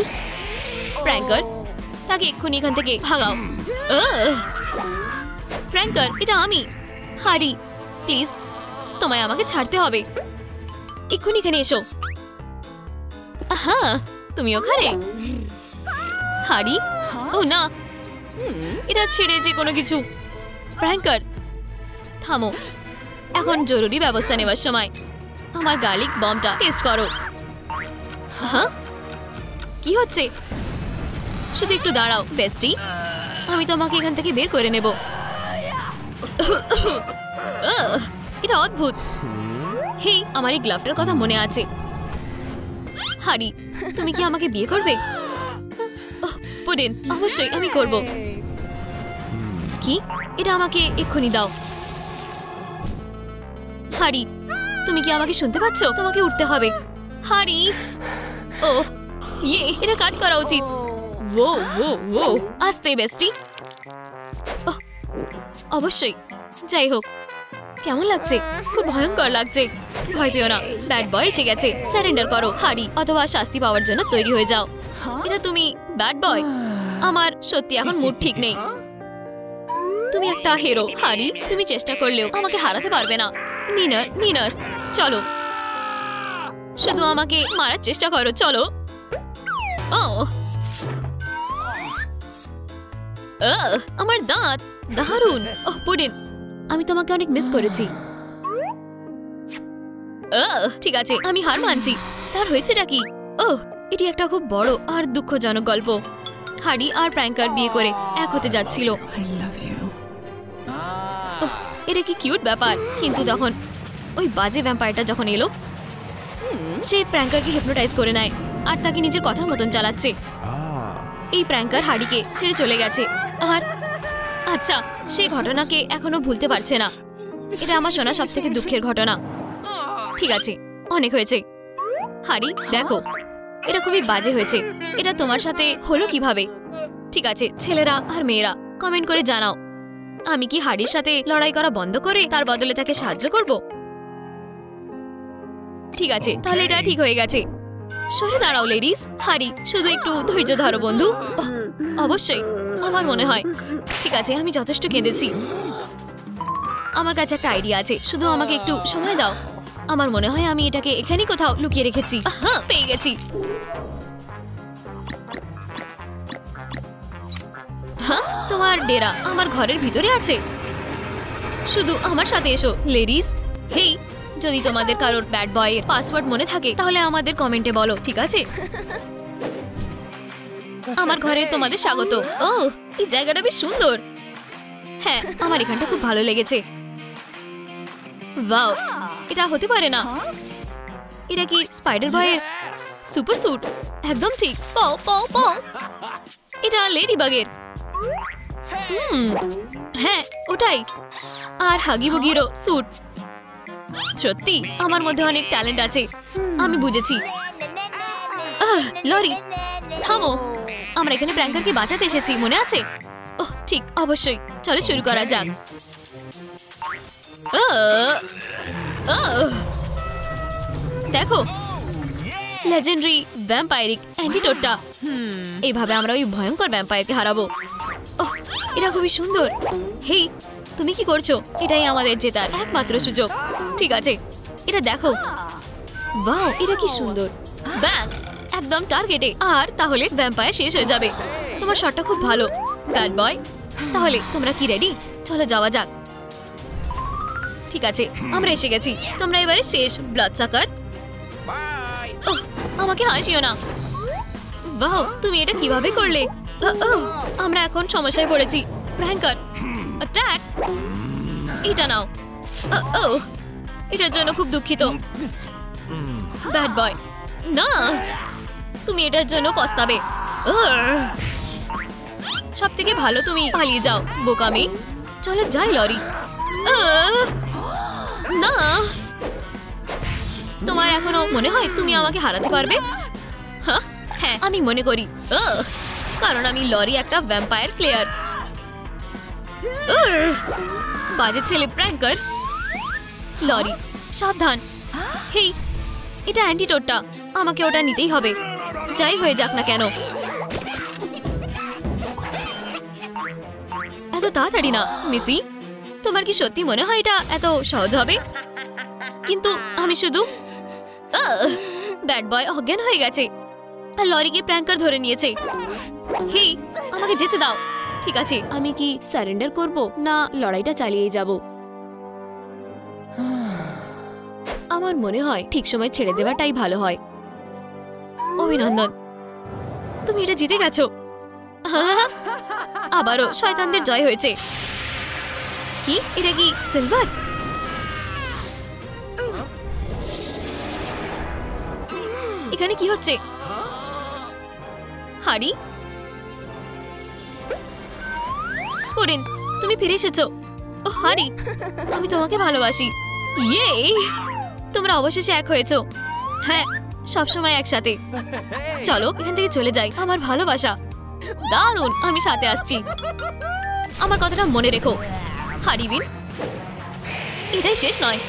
প্র্যাঙ্কার, তাকে এক্ষুনি এখান থেকে ভাগাও। প্র্যাঙ্কার, এটা আমি। হারি, প্লিজ, তোমায় আমাকে ছাড়তে হবে। এক্ষুনি এখানে এসো। হ্যাঁ, তুমি ওখানে? হারি, ও না, এটা ছেড়ে যে কোনো কিছু। প্র্যাঙ্কার, থামো, এখন জরুরি ব্যবস্থা নেওয়ার সময়। আমার গার্লিক বমটা টেস্ট করো। হ্যাঁ, কি হচ্ছে? শুধু একটু দাঁড়াও বেস্টি, আমি তোমাকে এখান থেকে বের করে নেব। এটা অদ্ভুত। হে, আমার এই গ্লাভটার কথা মনে আছে। হারি, তুমি কি আমাকে বিয়ে করবে? পুডিন, অবশ্যই আমি করব। কি? এটা আমাকে এক্ষুনি দাও। হারি, তুমি কি আমাকে শুনতে পাচ্ছ? তোমাকে উঠতে হবে। হারি, ও ইয়ে, এটা কাজ করা উচিত। ও ও ও, আস্তে বেস্টি। অবশ্যই। যাই হোক, কেমন লাগছে? খুব ভয়ঙ্কর লাগছে। ভয় পেও না, ব্যাড বয় এসে গেছে। সারেন্ডার করো হারি, অথবা শাস্তি পাওয়ার জন্য তৈরি হয়ে যাও। এটা তুমি ব্যাড বয়? আমার সত্যি এখন মুড ঠিক নেই। তুমি একটা হিরো হারি, তুমি চেষ্টা করলেও আমাকে হারাতে পারবে না। নিনার নিনার, চলো, শুধু আমাকে মারার চেষ্টা করো, চলো। ও আমার দাঁত দারুণ। ওহ পুডিন, আমি তোমাকে অনেক মিস করেছি। ঠিক আছে, আমি হার মানছি। তার হয়েছেটা কি? ওহ, এটি একটা খুব বড় আর দুঃখজনক গল্প। হারি আর প্র্যাঙ্কার বিয়ে করে এক হতে যাচ্ছিল। ওহ, এটা কি কিউট ব্যাপার। কিন্তু তখন ওই বাজে ভ্যাম্পায়ারটা যখন এলো, সে প্র্যাঙ্কারকে হিপনোটাইজ করে নেয় আর তাকে নিজের কথার মতন চালাচ্ছে। এই প্র্যাঙ্কার হারিকে ছেড়ে চলে গেছে আর আচ্ছা, সেই ঘটনাকে এখনো ভুলতে পারছে না। এটা আমার শোনা সব থেকে দুঃখের ঘটনা। ঠিক আছে, অনেক হয়েছে। হারি দেখো, এটা খুবই বাজে হয়েছে। এটা তোমার সাথে হলো কিভাবে? ঠিক আছে ছেলেরা আর মেয়েরা, কমেন্ট করে জানাও, আমি কি হারির সাথে লড়াই করা বন্ধ করে তার বদলে তাকে সাহায্য করব? ঠিক আছে, তাহলে এটা ঠিক হয়ে গেছে। সরে দাঁড়াও লেডিস। হারি, শুধু একটু ধৈর্য ধরো বন্ধু। অবশ্যই, আমার মনে হয়। ঠিক আছে, আমি যথেষ্ট কেঁদেছি। আমার কাছে একটা আইডিয়া আছে, শুধু আমাকে একটু সময় দাও। আমার মনে হয় আমি এটাকে এখানেই কোথাও লুকিয়ে রেখেছি। হ্যাঁ, পেয়ে গেছি। হ্যাঁ, তোমার ডেরা আমার ঘরের ভিতরে আছে। শুধু আমার সাথে এসো লেডিস। হেই, যদি তোমাদের কারোর ব্যাড বয়ের পাসওয়ার্ড মনে থাকে তাহলে আমাদের কমেন্টে বলো, ঠিক আছে? আমার ঘরে তোমাদের স্বাগত। ও, এই জায়গাটা বেশ সুন্দর। হ্যাঁ, আমার এখানটা খুব ভালো লেগেছে। ওয়াও, এটা হতে পারে না। এটা কি স্পাইডার বয়ের সুপার স্যুট? একদম ঠিক। পাও পাও পাও, এটা লেডি বাগের। হ্যাঁ, ওটাই। আর হাগি বুগিরও স্যুট। সত্যি আমার মধ্যে অনেক ট্যালেন্ট আছে। আমি বুঝেছি। লরি, থামো। আমরা এখানে প্র্যাঙ্কারকে বাঁচাতে এসেছি, মনে আছে? ওহ ঠিক, অবশ্যই। চলো শুরু করা যাক। দেখো, লেজেন্ডারি ভ্যাম্পায়ারিক অ্যান্টিডোটটা। এইভাবে আমরা ওই ভয়ঙ্কর ভ্যাম্পায়ারকে হারাবো। ওহ, এটা খুবই সুন্দর। হেই, তুমি কি করছো? এটাই আমাদের জেতার একমাত্র সুযোগ। ঠিক আছে, এটা দেখো। ওয়াও, এটা কি সুন্দর। ব্যাং, একদম টার্গেটে। আর তাহলে ভ্যাম্পায়ার শেষ হয়ে যাবে। তোমার শটটা খুব ভালো ব্যাড বয়। তাহলে তোমরা কি রেডি? চলো যাওয়া যাক। ঠিক আছে, আমরা এসে গেছি। তোমরা এবারে শেষ ব্লাড সাকার। ওহ, আমাকে হাসিও না। ওয়াও, তুমি এটা কিভাবে করলে? আমরা এখন সমস্যায় পড়েছি। প্র্যাঙ্কার অ্যাটাক। এটা নাও। এটার জন্য খুব দুঃখিত ব্যাড বয়। না, তুমি এটার জন্য পস্তাবে। সব থেকে ভালো তুমি পালিয়ে যাও, বোকামি। চলো যাই লরি। না, তোমার এখনো মনে হয় তুমি আমাকে হারাতে পারবে? হ্যাঁ, আমি মনে করি। কারণ আমি লরি একটা ভ্যাম্পায়ার স্লেয়ার। বাজে ছেলে প্র্যাঙ্কার। লরি, সাবধান। হেই, এটা অ্যান্টিডোটটা। আমাকে ওটা নিতেই হবে, যাই হয়ে যাক না কেন। এত তাড়াতাড়ি না মিসি। তোমার কি সত্যি মনে হয় এটা এত সহজ হবে? কিন্তু আমি শুধু ব্যাড বয় অজ্ঞান হয়ে গেছে আর লরিকে প্র্যাঙ্কার ধরে নিয়েছে। হেই, আমাকে যেতে দাও। ঠিক আছে, আমি কি সারেন্ডার করব না লড়াইটা চালিয়ে যাব? আমার মনে হয় ঠিক সময় ছেড়ে দেওয়াটাই ভালো হয়। অভিনন্দন, তুমি এটা জিতে গেছো। আবারও শয়তানদের জয় হয়েছে। কি এটা কি সিলভার? এখানে কি হচ্ছে? হারি, করিন তুমি ফিরে এসেছো। ও হারি, আমি তোমাকে ভালোবাসি। ইয়ে, তোমরা অবশেষে এক হয়েছো। হ্যাঁ, সবসময় একসাথে। চলো এখান থেকে চলে যাই। আমার ভালোবাসা দারুণ, আমি সাথে আসছি। আমার কথাটা মনে রেখো হারিবিন, এটাই শেষ নয়।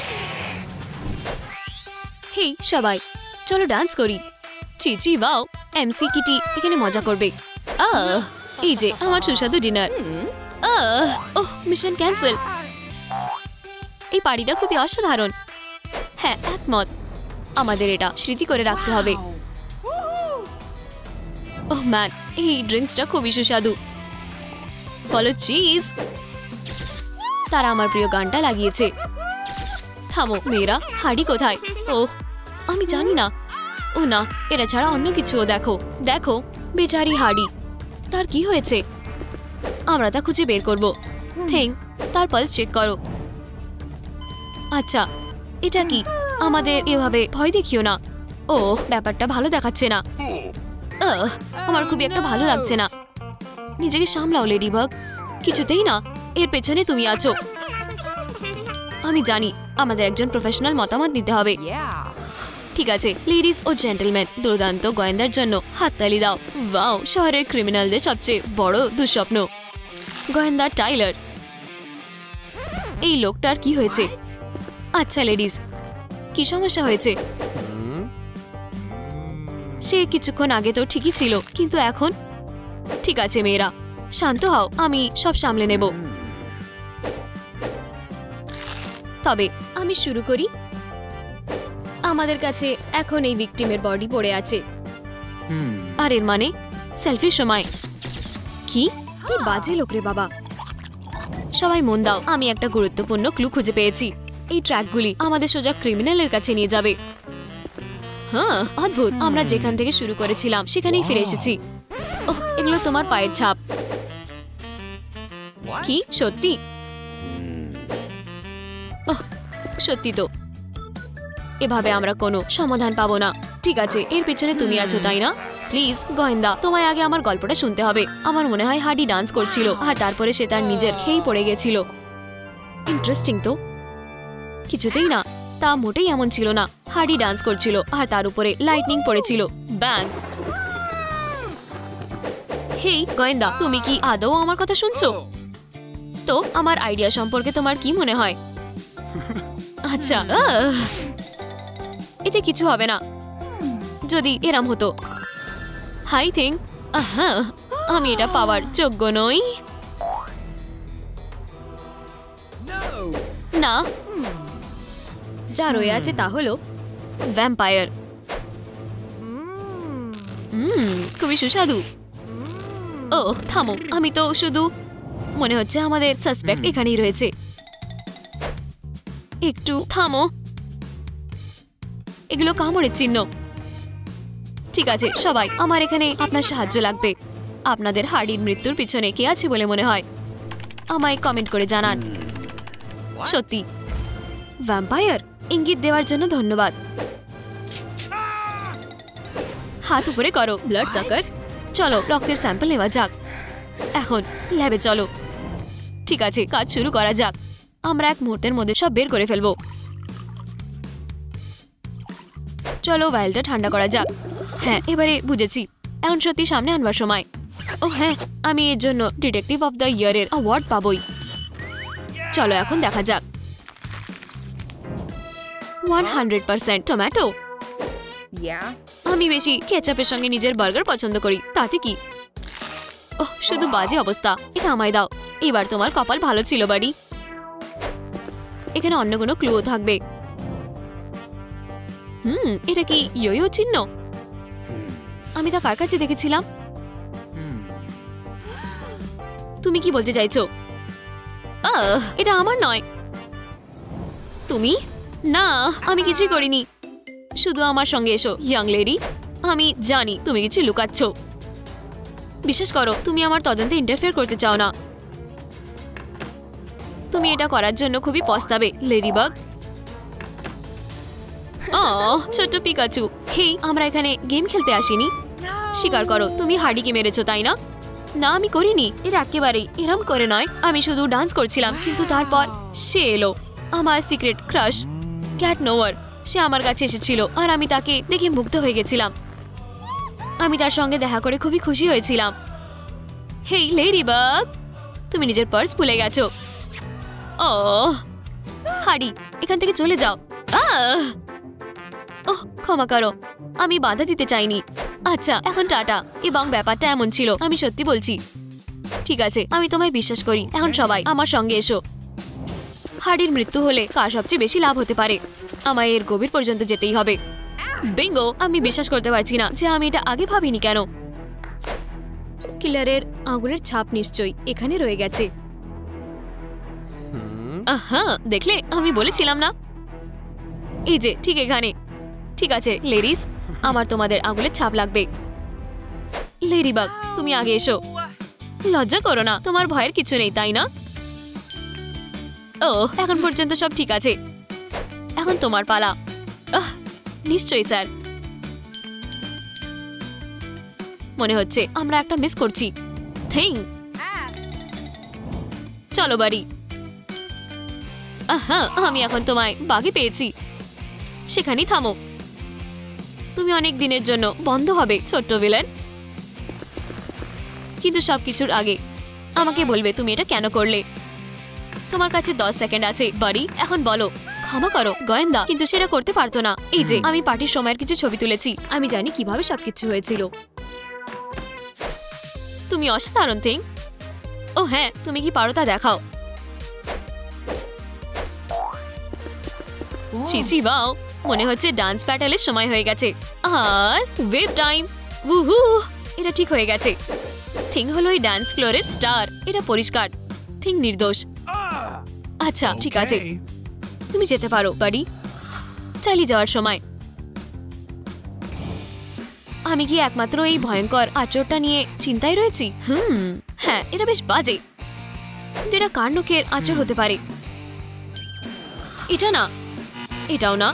হেই সবাই, চলো ডান্স করি। চিচি বাও, এমসি কিটি এখানে মজা করবে। এই যে আমার সুস্বাদু ডিনার। ওহ, মিশন ক্যান্সেল। এই পার্টিটা খুবই অসাধারণ। হ্যাঁ, একমত। আমাদের এটা স্মৃতি করে রাখতে হবে। ওহ ম্যান, এই ড্রিঙ্কসটা খুবই সুস্বাদু। বলো চিজ। তারা আমার প্রিয় গানটা লাগিয়েছে। থামো মেয়েরা, হাড়ি কোথায়? ওহ, আমি জানি না। ও না, এটা ছাড়া অন্য কিছুও। দেখো দেখো, বেচারি হাড়ি, তার কি হয়েছে? আমরা তা খুঁজে বের করব। থিং, তার পালস চেক করো। আচ্ছা, এটা কি? আমাদের এভাবে ভয় দেখিও না। ওহ, ব্যাপারটা ভালো দেখাচ্ছে না। আমার খুবই একটা ভালো লাগছে না। নিজেকে সামলাও লেডিবাগ। কিছুতেই না, এর পেছনে তুমি আছো। আমি জানি আমাদের একজন প্রফেশনাল মতামত দিতে হবে। ঠিক আছে লেডিস ও জেন্টলম্যান, দুর্দান্ত গোয়েন্দার জন্য হাততালি দাও। ওয়াও, শহরের ক্রিমিনালদের সবচেয়ে বড় দুঃস্বপ্ন, গোয়েন্দা টাইলার। এই লোকটার কি হয়েছে? আচ্ছা লেডিস, কি সমস্যা হয়েছে? সে কিছুক্ষণ আগে তো ঠিকই ছিল, কিন্তু এখন? ঠিক আছে মেয়েরা, শান্ত হও, আমি সব সামলে নেব। তবে আমি শুরু করি। আমাদের কাছে এখন এই ভিকটিমের বডি পড়ে আছে, আর এর মানে সেলফির সময়। কি কি বাজে লোক রে বাবা। সবাই মন দাও, আমি একটা গুরুত্বপূর্ণ ক্লু খুঁজে পেয়েছি। এই ট্র্যাকগুলি আমাদের সোজা ক্রিমিনালের কাছে নিয়ে যাবে। হ্যাঁ, অদ্ভুত। আমরা যেখান থেকে শুরু করেছিলাম সেখানেই ফিরে এসেছি। ওহ, এগুলো তোমার পায়ের ছাপ। কি সত্যি? ওহ, সত্যি তো। এভাবে আমরা কোনো সমাধান পাবো না। ঠিক আছে, এর পিছনে তুমি আছো তাই না? প্লিজ গোয়েন্দা, তোমায় আগে আমার গল্পটা শুনতে হবে। আমার মনে হয় হাডি ডান্স করছিল, আর তারপরে সে তার নিজের খেয়েই পড়ে গেছিল। ইন্টারেস্টিং তো। কিছুতেই না, তা মোটেই এমন ছিল না। হাডি ডান্স করছিল, আর তার উপরে লাইটনিং পড়েছিল। ব্যাং। হেই গোয়েন্দা, তুমি কি আদৌ আমার কথা শুনছো? তো আমার আইডিয়া সম্পর্কে তোমার কি মনে হয়? আচ্ছা, এতে কিছু হবে না যদি এরম হতো। হাই থিং, আমি এটা পাওয়ার যোগ্য নই। না, যা রয়ে আছে তা হলো ভ্যাম্পায়ার। খুবই সুস্বাদু। ও থামো, আমি তো শুধু মনে হচ্ছে আমাদের সাসপেক্ট এখানেই রয়েছে। একটু থামো, এগুলো কামড়ের চিহ্ন। ঠিক আছে সবাই, আমার এখানে আপনার সাহায্য লাগবে। আপনাদের হার্ডির মৃত্যুর পিছনে কে আছে বলে মনে হয়? আমায় কমেন্ট করে জানান। সত্যি ভ্যাম্পায়ার? ইঙ্গিত দেওয়ার জন্য ধন্যবাদ। হাত উপরে করো ব্লাড সাকার। চলো রক্তের স্যাম্পল নেওয়া যাক। এখন ল্যাবে চলো। ঠিক আছে, কাজ শুরু করা যাক। আমরা এক মুহূর্তের মধ্যে সব বের করে ফেলবো। চলো ভাইলটা ঠান্ডা করা যাক। হ্যাঁ, এবারে বুঝেছি, এখন সত্যি সামনে আনবার সময়। ও হ্যাঁ, আমি এর জন্য ডিটেকটিভ অফ দ্য ইয়ারের অ্যাওয়ার্ড পাবই। চলো এখন দেখা যাক। 100% টমেটো। আমি বেশি কেচাপের সঙ্গে নিজের বার্গার পছন্দ করি, তাতে কি? ওহ, শুধু বাজে অবস্থা। এটা আমায় দাও। এবার তোমার কপাল ভালো ছিল বাড়ি। এখানে অন্য কোনো ক্লুও থাকবে। এটা কি ইয়ো চিহ্ন? আমি তা কার কাছে দেখেছিলাম? তুমি কি বলতে চাইছো? এটা আমার নয়। তুমি না, আমি কিছুই করিনি। শুধু আমার সঙ্গে এসো ইয়াং লেডি। আমি জানি তুমি কিছু লুকাচ্ছ। বিশ্বাস করো, তুমি আমার তদন্তে ইন্টারফেয়ার করতে চাও না। তুমি এটা করার জন্য খুবই পস্তাবে লেডিবাগ। ছোট্ট পিকাচু। হেই, আমরা এখানে গেম খেলতে আসিনি। স্বীকার করো, তুমি হার্ডিকে মেরেছো, তাই না? না, আমি করিনি। এটা একেবারেই এরম করে নয়। আমি শুধু ডান্স করছিলাম, কিন্তু তারপর সে এলো। আমার সিক্রেট ক্রাশ ক্যাট নোয়ার। সে আমার কাছে এসেছিল আর আমি তাকে দেখে মুগ্ধ হয়ে গেছিলাম। আমি তার সঙ্গে দেখা করে খুবই খুশি হয়েছিলাম। হেই লেডিবাগ, তুমি নিজের পার্স ভুলে গেছো। হার্ডি, এখান থেকে চলে যাও। ওহ, ক্ষমা করো, আমি বাধা দিতে চাইনি। আচ্ছা, এখন টাটা। এবং ব্যাপারটা এমন ছিল, আমি সত্যি বলছি। ঠিক আছে, আমি তোমায় বিশ্বাস করি। এখন সবাই আমার সঙ্গে এসো। হার্ডির মৃত্যু হলে কার সবচেয়ে বেশি লাভ হতে পারে? আমায় এর গভীর পর্যন্ত যেতেই হবে। বিঙ্গো! আমি বিশ্বাস করতে পারছি না যে আমি এটা আগে ভাবিনি। কেন? কিলারের আঙুলের ছাপ নিশ্চয়ই এখানে রয়ে গেছে। হ্যাঁ, দেখলে? আমি বলেছিলাম না? এই যে ঠিক এখানে। ঠিক আছে লেডিস, আমার তোমাদের আঙুলের ছাপ লাগবে। লেডিবাগ, তুমি আগে এসো। লজ্জা করো না, তোমার ভয়ের কিছু নেই, তাই না? এখন পর্যন্ত সব ঠিক আছে। এখন তোমার পালা। নিশ্চয়ই স্যার। মনে হচ্ছে আমরা একটা মিস করছি। থিং, চলো বাড়ি। হ্যাঁ, আমি এখন তোমায় বাগে পেয়েছি। সেখানেই থামো। তুমি অনেক দিনের জন্য বন্ধ হবে ছোট্ট ভিলেন। কিন্তু সবকিছুর আগে আমাকে বলবে তুমি এটা কেন করলে। তোমার কাছে 10 সেকেন্ড আছে বাড়ি। এখন বলো। ক্ষমা করো গোয়েন্দা, কিন্তু সেটা করতে পারতো না। এই যে আমি পার্টির সময়ের কিছু ছবি তুলেছি। আমি জানি কিভাবে সবকিছু হয়েছিল। তুমি অসাধারণ থিং। ও হ্যাঁ, তুমি কি পারো তা দেখাও। চিচি বাও, মনে হচ্ছে ডান্স ব্যাটেলের সময় হয়ে গেছে। আর ওয়েভ টাইম। উহু, এটা ঠিক হয়ে গেছে। থিং হলো এই ডান্স ফ্লোরের স্টার। এটা পরিষ্কার। থিং নির্দোষ। আচ্ছা ঠিক আছে, তুমি যেতে পারো বাড়ি। চালিয়ে যাওয়ার সময় আমি কি একমাত্র এই ভয়ঙ্কর আঁচড়টা নিয়ে চিন্তায় রয়েছি? হ্যাঁ, এটা বেশ বাজে। কিন্তু এটা কার নখের আঁচড় হতে পারে? এটা না, এটাও না।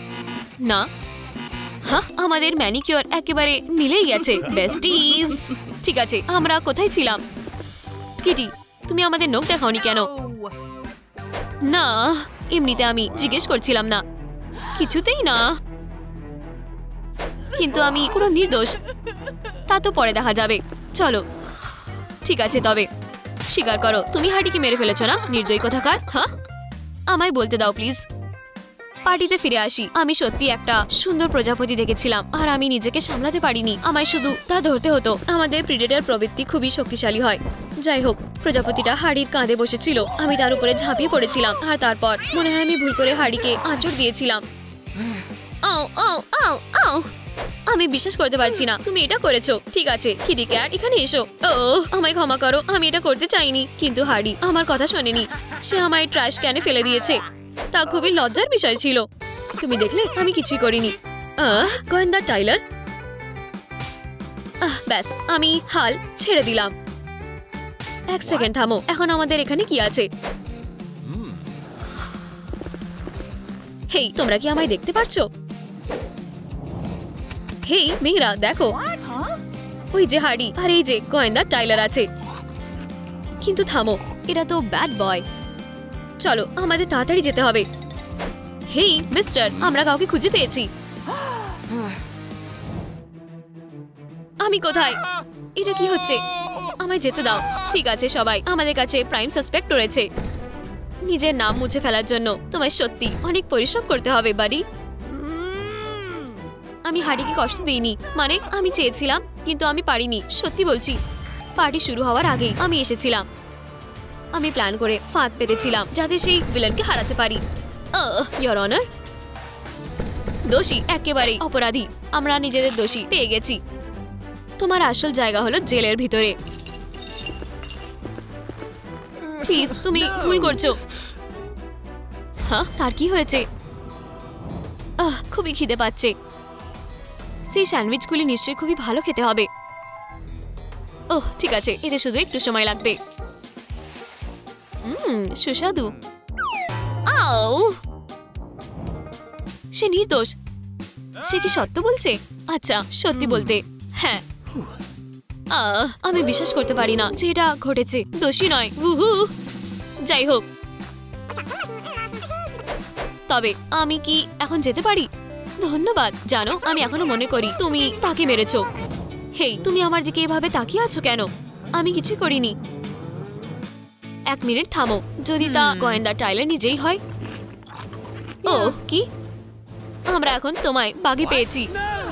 না, হ্যাঁ, আমাদের ম্যানিকিউর একেবারে মিলেই গেছে বেস্টিজ। ঠিক আছে, আমরা কোথায় ছিলাম? কিটি, তুমি আমাদের নখ দেখাওনি কেন? না, এমনিতে আমি জিজ্ঞেস করছিলাম না। কিছুতেই না। কিন্তু আমি পুরো নির্দোষ। তা তো পরে দেখা যাবে। চলো। ঠিক আছে, তবে স্বীকার করো তুমি হার্ডিকে মেরে ফেলেছো না? নির্দয়ী কোথাকার। হ্যাঁ, আমায় বলতে দাও প্লিজ। পার্টিতে ফিরে আসি। আমি সত্যি একটা সুন্দর প্রজাপতি দেখেছিলাম আর আমি নিজেকে সামলাতে পারিনি। আমায় শুধু তা ধরতে হতো। আমাদের প্রিডেটর প্রবৃত্তি খুবই শক্তিশালী হয়। যাই হোক, প্রজাপতিটা হাড়ির কাঁধে বসেছিল। আমি তার উপরে ঝাঁপিয়ে পড়েছিলাম আর তারপর মনে হয় আমি ভুল করে হাড়িকে আঁচড় দিয়েছিলাম। আমি বিশ্বাস করতে পারছি না তুমি এটা করেছো। ঠিক আছে কিটি ক্যাট, এখানে এসো। আমায় ক্ষমা করো, আমি এটা করতে চাইনি। কিন্তু হাড়ি আমার কথা শোনেনি। সে আমায় ট্র্যাশ ক্যানে ফেলে দিয়েছে। তা খুবই লজ্জার বিষয় ছিল। তুমি দেখলে আমি কিছুই করিনি। গোয়েন্দা টাইলার। ব্যাস, আমি হাল ছেড়ে দিলাম। এক সেকেন্ড থামো। এখন আমাদের এখানে কি আছে? হেই, তোমরা কি আমায় দেখতে পারছো? হেই মেয়েরা, দেখো। ওই যে হার্ডি আর এই যে গোয়েন্দা টাইলার আছে। কিন্তু থামো, এরা তো ব্যাড বয়। চলো, আমাদের তাড়াতাড়ি যেতে হবে। হেই মিস্টার, আমরা কাউকে খুঁজে পেয়েছি। আমি কোথায়? এটা কি হচ্ছে? আমায় যেতে দাও। ঠিক আছে সবাই, আমাদের কাছে প্রাইম সাসপেক্ট রয়েছে। নিজের নাম মুছে ফেলার জন্য তোমায় সত্যি অনেক পরিশ্রম করতে হবে বাড়ি। আমি হাড়িকে কষ্ট দিইনি। মানে আমি চেয়েছিলাম, কিন্তু আমি পারিনি। সত্যি বলছি। পার্টি শুরু হওয়ার আগেই আমি এসেছিলাম। আমি প্ল্যান করে ফাঁদ পেতেছিলাম যাতে সেই ভিলেনকে হারাতে পারি। ইওর অনার, দোষী একেবারেই অপরাধী। আমরা নিজেদের দোষী পেয়ে গেছি। তোমার আসল জায়গা হলো জেলের ভিতরে। প্লিজ, তুমি ভুল করছো। হ্যাঁ, তার কি হয়েছে? খুবই খিদে পাচ্ছে। সেই স্যান্ডউইচগুলি নিশ্চয়ই খুবই ভালো খেতে হবে। ওহ ঠিক আছে, এতে শুধু একটু সময় লাগবে। সুস্বাদু। আও, সে নির্দোষ। সে কি সত্য বলছে? আচ্ছা, সত্যি বলতে হ্যাঁ। আমি বিশ্বাস করতে পারি না যে এটা ঘটেছে। দোষী নয়। যাই হোক, তবে আমি কি এখন যেতে পারি? ধন্যবাদ। জানো, আমি এখনো মনে করি তুমি তাকে মেরেছো। হেই, তুমি আমার দিকে এভাবে তাকিয়ে আছো কেন? আমি কিছুই করিনি। 1 মিনিট থামো। যদি তা গোয়েন্দা টাইলার নিজেই হয়? ওহ, কি? আমরা এখন তোমায় বাগে পেয়েছি।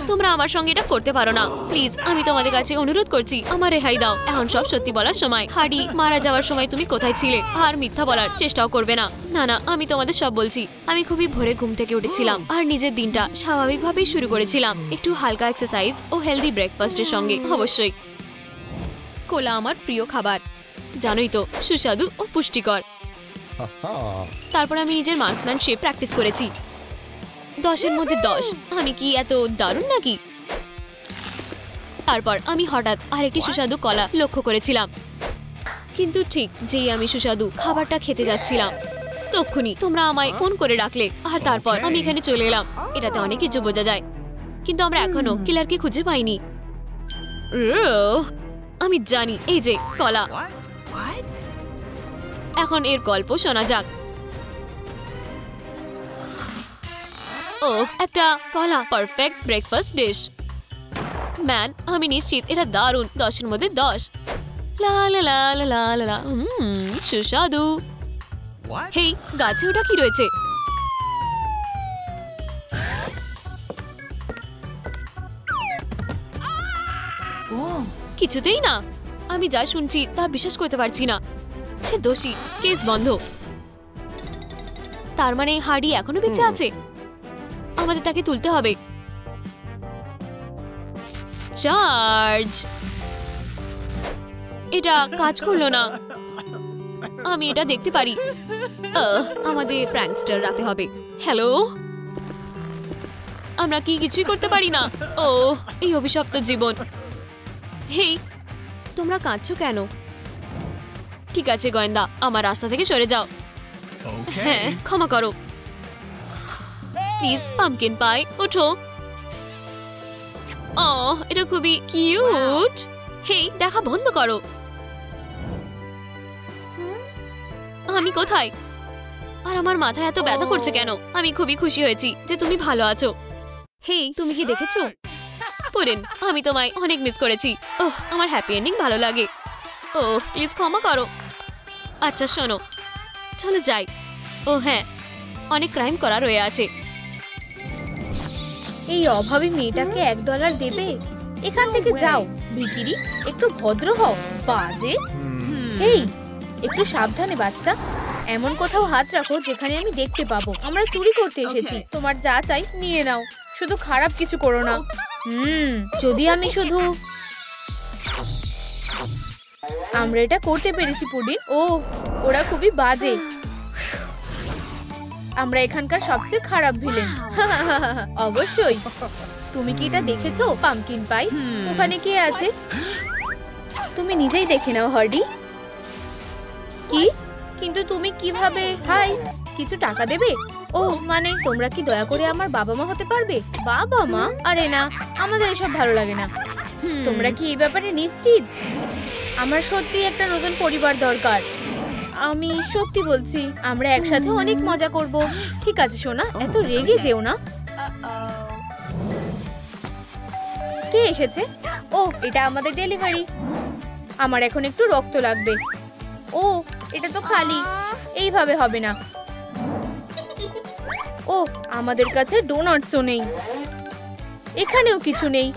তোমরা আমার সঙ্গে এটা করতে পারো না। প্লিজ, আমি তোমাদের কাছে অনুরোধ করছি, আমার রেহাই দাও। এখন সব সত্যি বলার সময়। হার্ডি মারা যাওয়ার সময় তুমি কোথায় ছিলে? আর মিথ্যা বলার চেষ্টাও করবে না। না না, আমি তোমাদের সব বলছি। আমি খুবই ভোরে ঘুম থেকে উঠেছিলাম আর নিজের দিনটা স্বাভাবিকভাবেই শুরু করেছিলাম, একটু হালকা এক্সারসাইজ ও হেলদি ব্রেকফাস্টের সঙ্গে। অবশ্যই কোলা আমার প্রিয় খাবার, জানোই তো, সুস্বাদু ও পুষ্টিকর। তারপর আমি নিজের মার্কসম্যানশিপ প্র্যাকটিস করেছি। 10-এর মধ্যে 10। আমি কি এত দারুণ নাকি? তারপর আমি হঠাৎ আরেকটি সুস্বাদু কলা লক্ষ্য করেছিলাম। কিন্তু ঠিক যেই আমি সুস্বাদু খাবারটা খেতে যাচ্ছিলাম, তক্ষুনি তোমরা আমায় ফোন করে রাখলে। আর তারপর আমি এখানে চলে এলাম। এটাতে অনেক কিছু বোঝা যায়, কিন্তু আমরা এখনো কিলারকে খুঁজে পাইনি। আমি জানি, এই যে কলা। এখন এর গল্প শোনা যাক। ও, একটা কলা পারফেক্ট ব্রেকফাস্ট ডিশ। ম্যান, আমি নিশ্চিত এটা দারুণ। 10-এর মধ্যে 10। লা লা লা লা লা লা লা। সুস্বাদু। হেই, গাছে ওটা কি রয়েছে? কিছুতেই না। আমি যা শুনছি তা বিশ্বাস করতে পারছি না। সে দোষী। কেস বন্ধ। তার মানে হার্ডি এখনো বেঁচে আছে। আমাদের তাকে তুলতে হবে। চার্জ। এটা কাজ করলো না। আমি এটা দেখতে পারি। আমাদের প্র্যাঙ্কস্টার রাতে হবে। হ্যালো, আমরা কি কিছুই করতে পারি না? ও, এই অভিশপ্ত জীবন। হেই, তোমরা কাঁদছো কেন? ঠিক আছে গোয়েন্দা, আমার রাস্তা থেকে সরে যাও। হ্যাঁ, ক্ষমা করো। প্লিজ, পাম্পকিন পাই, ওঠো। এটা খুবই কিউট। হেই, দেখা বন্ধ করো। আমি কোথায়? আর আমার মাথায় এত ব্যথা করছে কেন? আমি খুবই খুশি হয়েছি যে তুমি ভালো আছো। হেই, তুমি কি দেখেছো? পুরিন, আমি তোমায় অনেক মিস করেছি। আমার হ্যাপি এন্ডিং ভালো লাগে। প্লিজ ক্ষমা করো। আচ্ছা শোনো, চলো যাই। হ্যাঁ, অনেক ক্রাইম করা রয়ে আছে। এই অভাবী মেয়েটাকে $1 দেবে? এখান থেকে যাও ভিখিরি, একটু ভদ্র হও। বাজে। হেই, একটু সাবধানে বাচ্চা। এমন কোথাও হাত রাখো যেখানে আমি দেখতে পাবো। আমরা চুরি করতে এসেছি। তোমার যা চাই নিয়ে নাও, শুধু খারাপ কিছু করো না। যদি আমি শুধু। আমরা এটা করতে পেরেছি পুডিন। ওরা খুবই বাজে। আমরা এখানকার সবচেয়ে খারাপ ভিলেন। অবশ্যই। তুমি কি এটা দেখেছো পাম্পকিন পাই? ওখানে কে আছে? তুমি নিজেই দেখে নাও হার্ডি। কি? কিন্তু তুমি কিভাবে? হাই, কিছু টাকা দেবে? মানে তোমরা কি দয়া করে আমার বাবা মা হতে পারবে? বাবা মা? আরে না, আমাদের এসব ভালো লাগে না। তোমরা কি এই ব্যাপারে নিশ্চিত? আমার সত্যি একটা নতুন পরিবার দরকার। আমি সত্যি বলছি, আমরা একসাথে অনেক মজা করব। ঠিক আছে সোনা, এত রেগে যেও না। কে এসেছে? এটা আমাদের ডেলিভারি। আমার এখন একটু রক্ত লাগবে। এটা তো খালি। এইভাবে হবে না। আমাদের কাছে ডোনাটসও নেই। এখানেও কিছু নেই।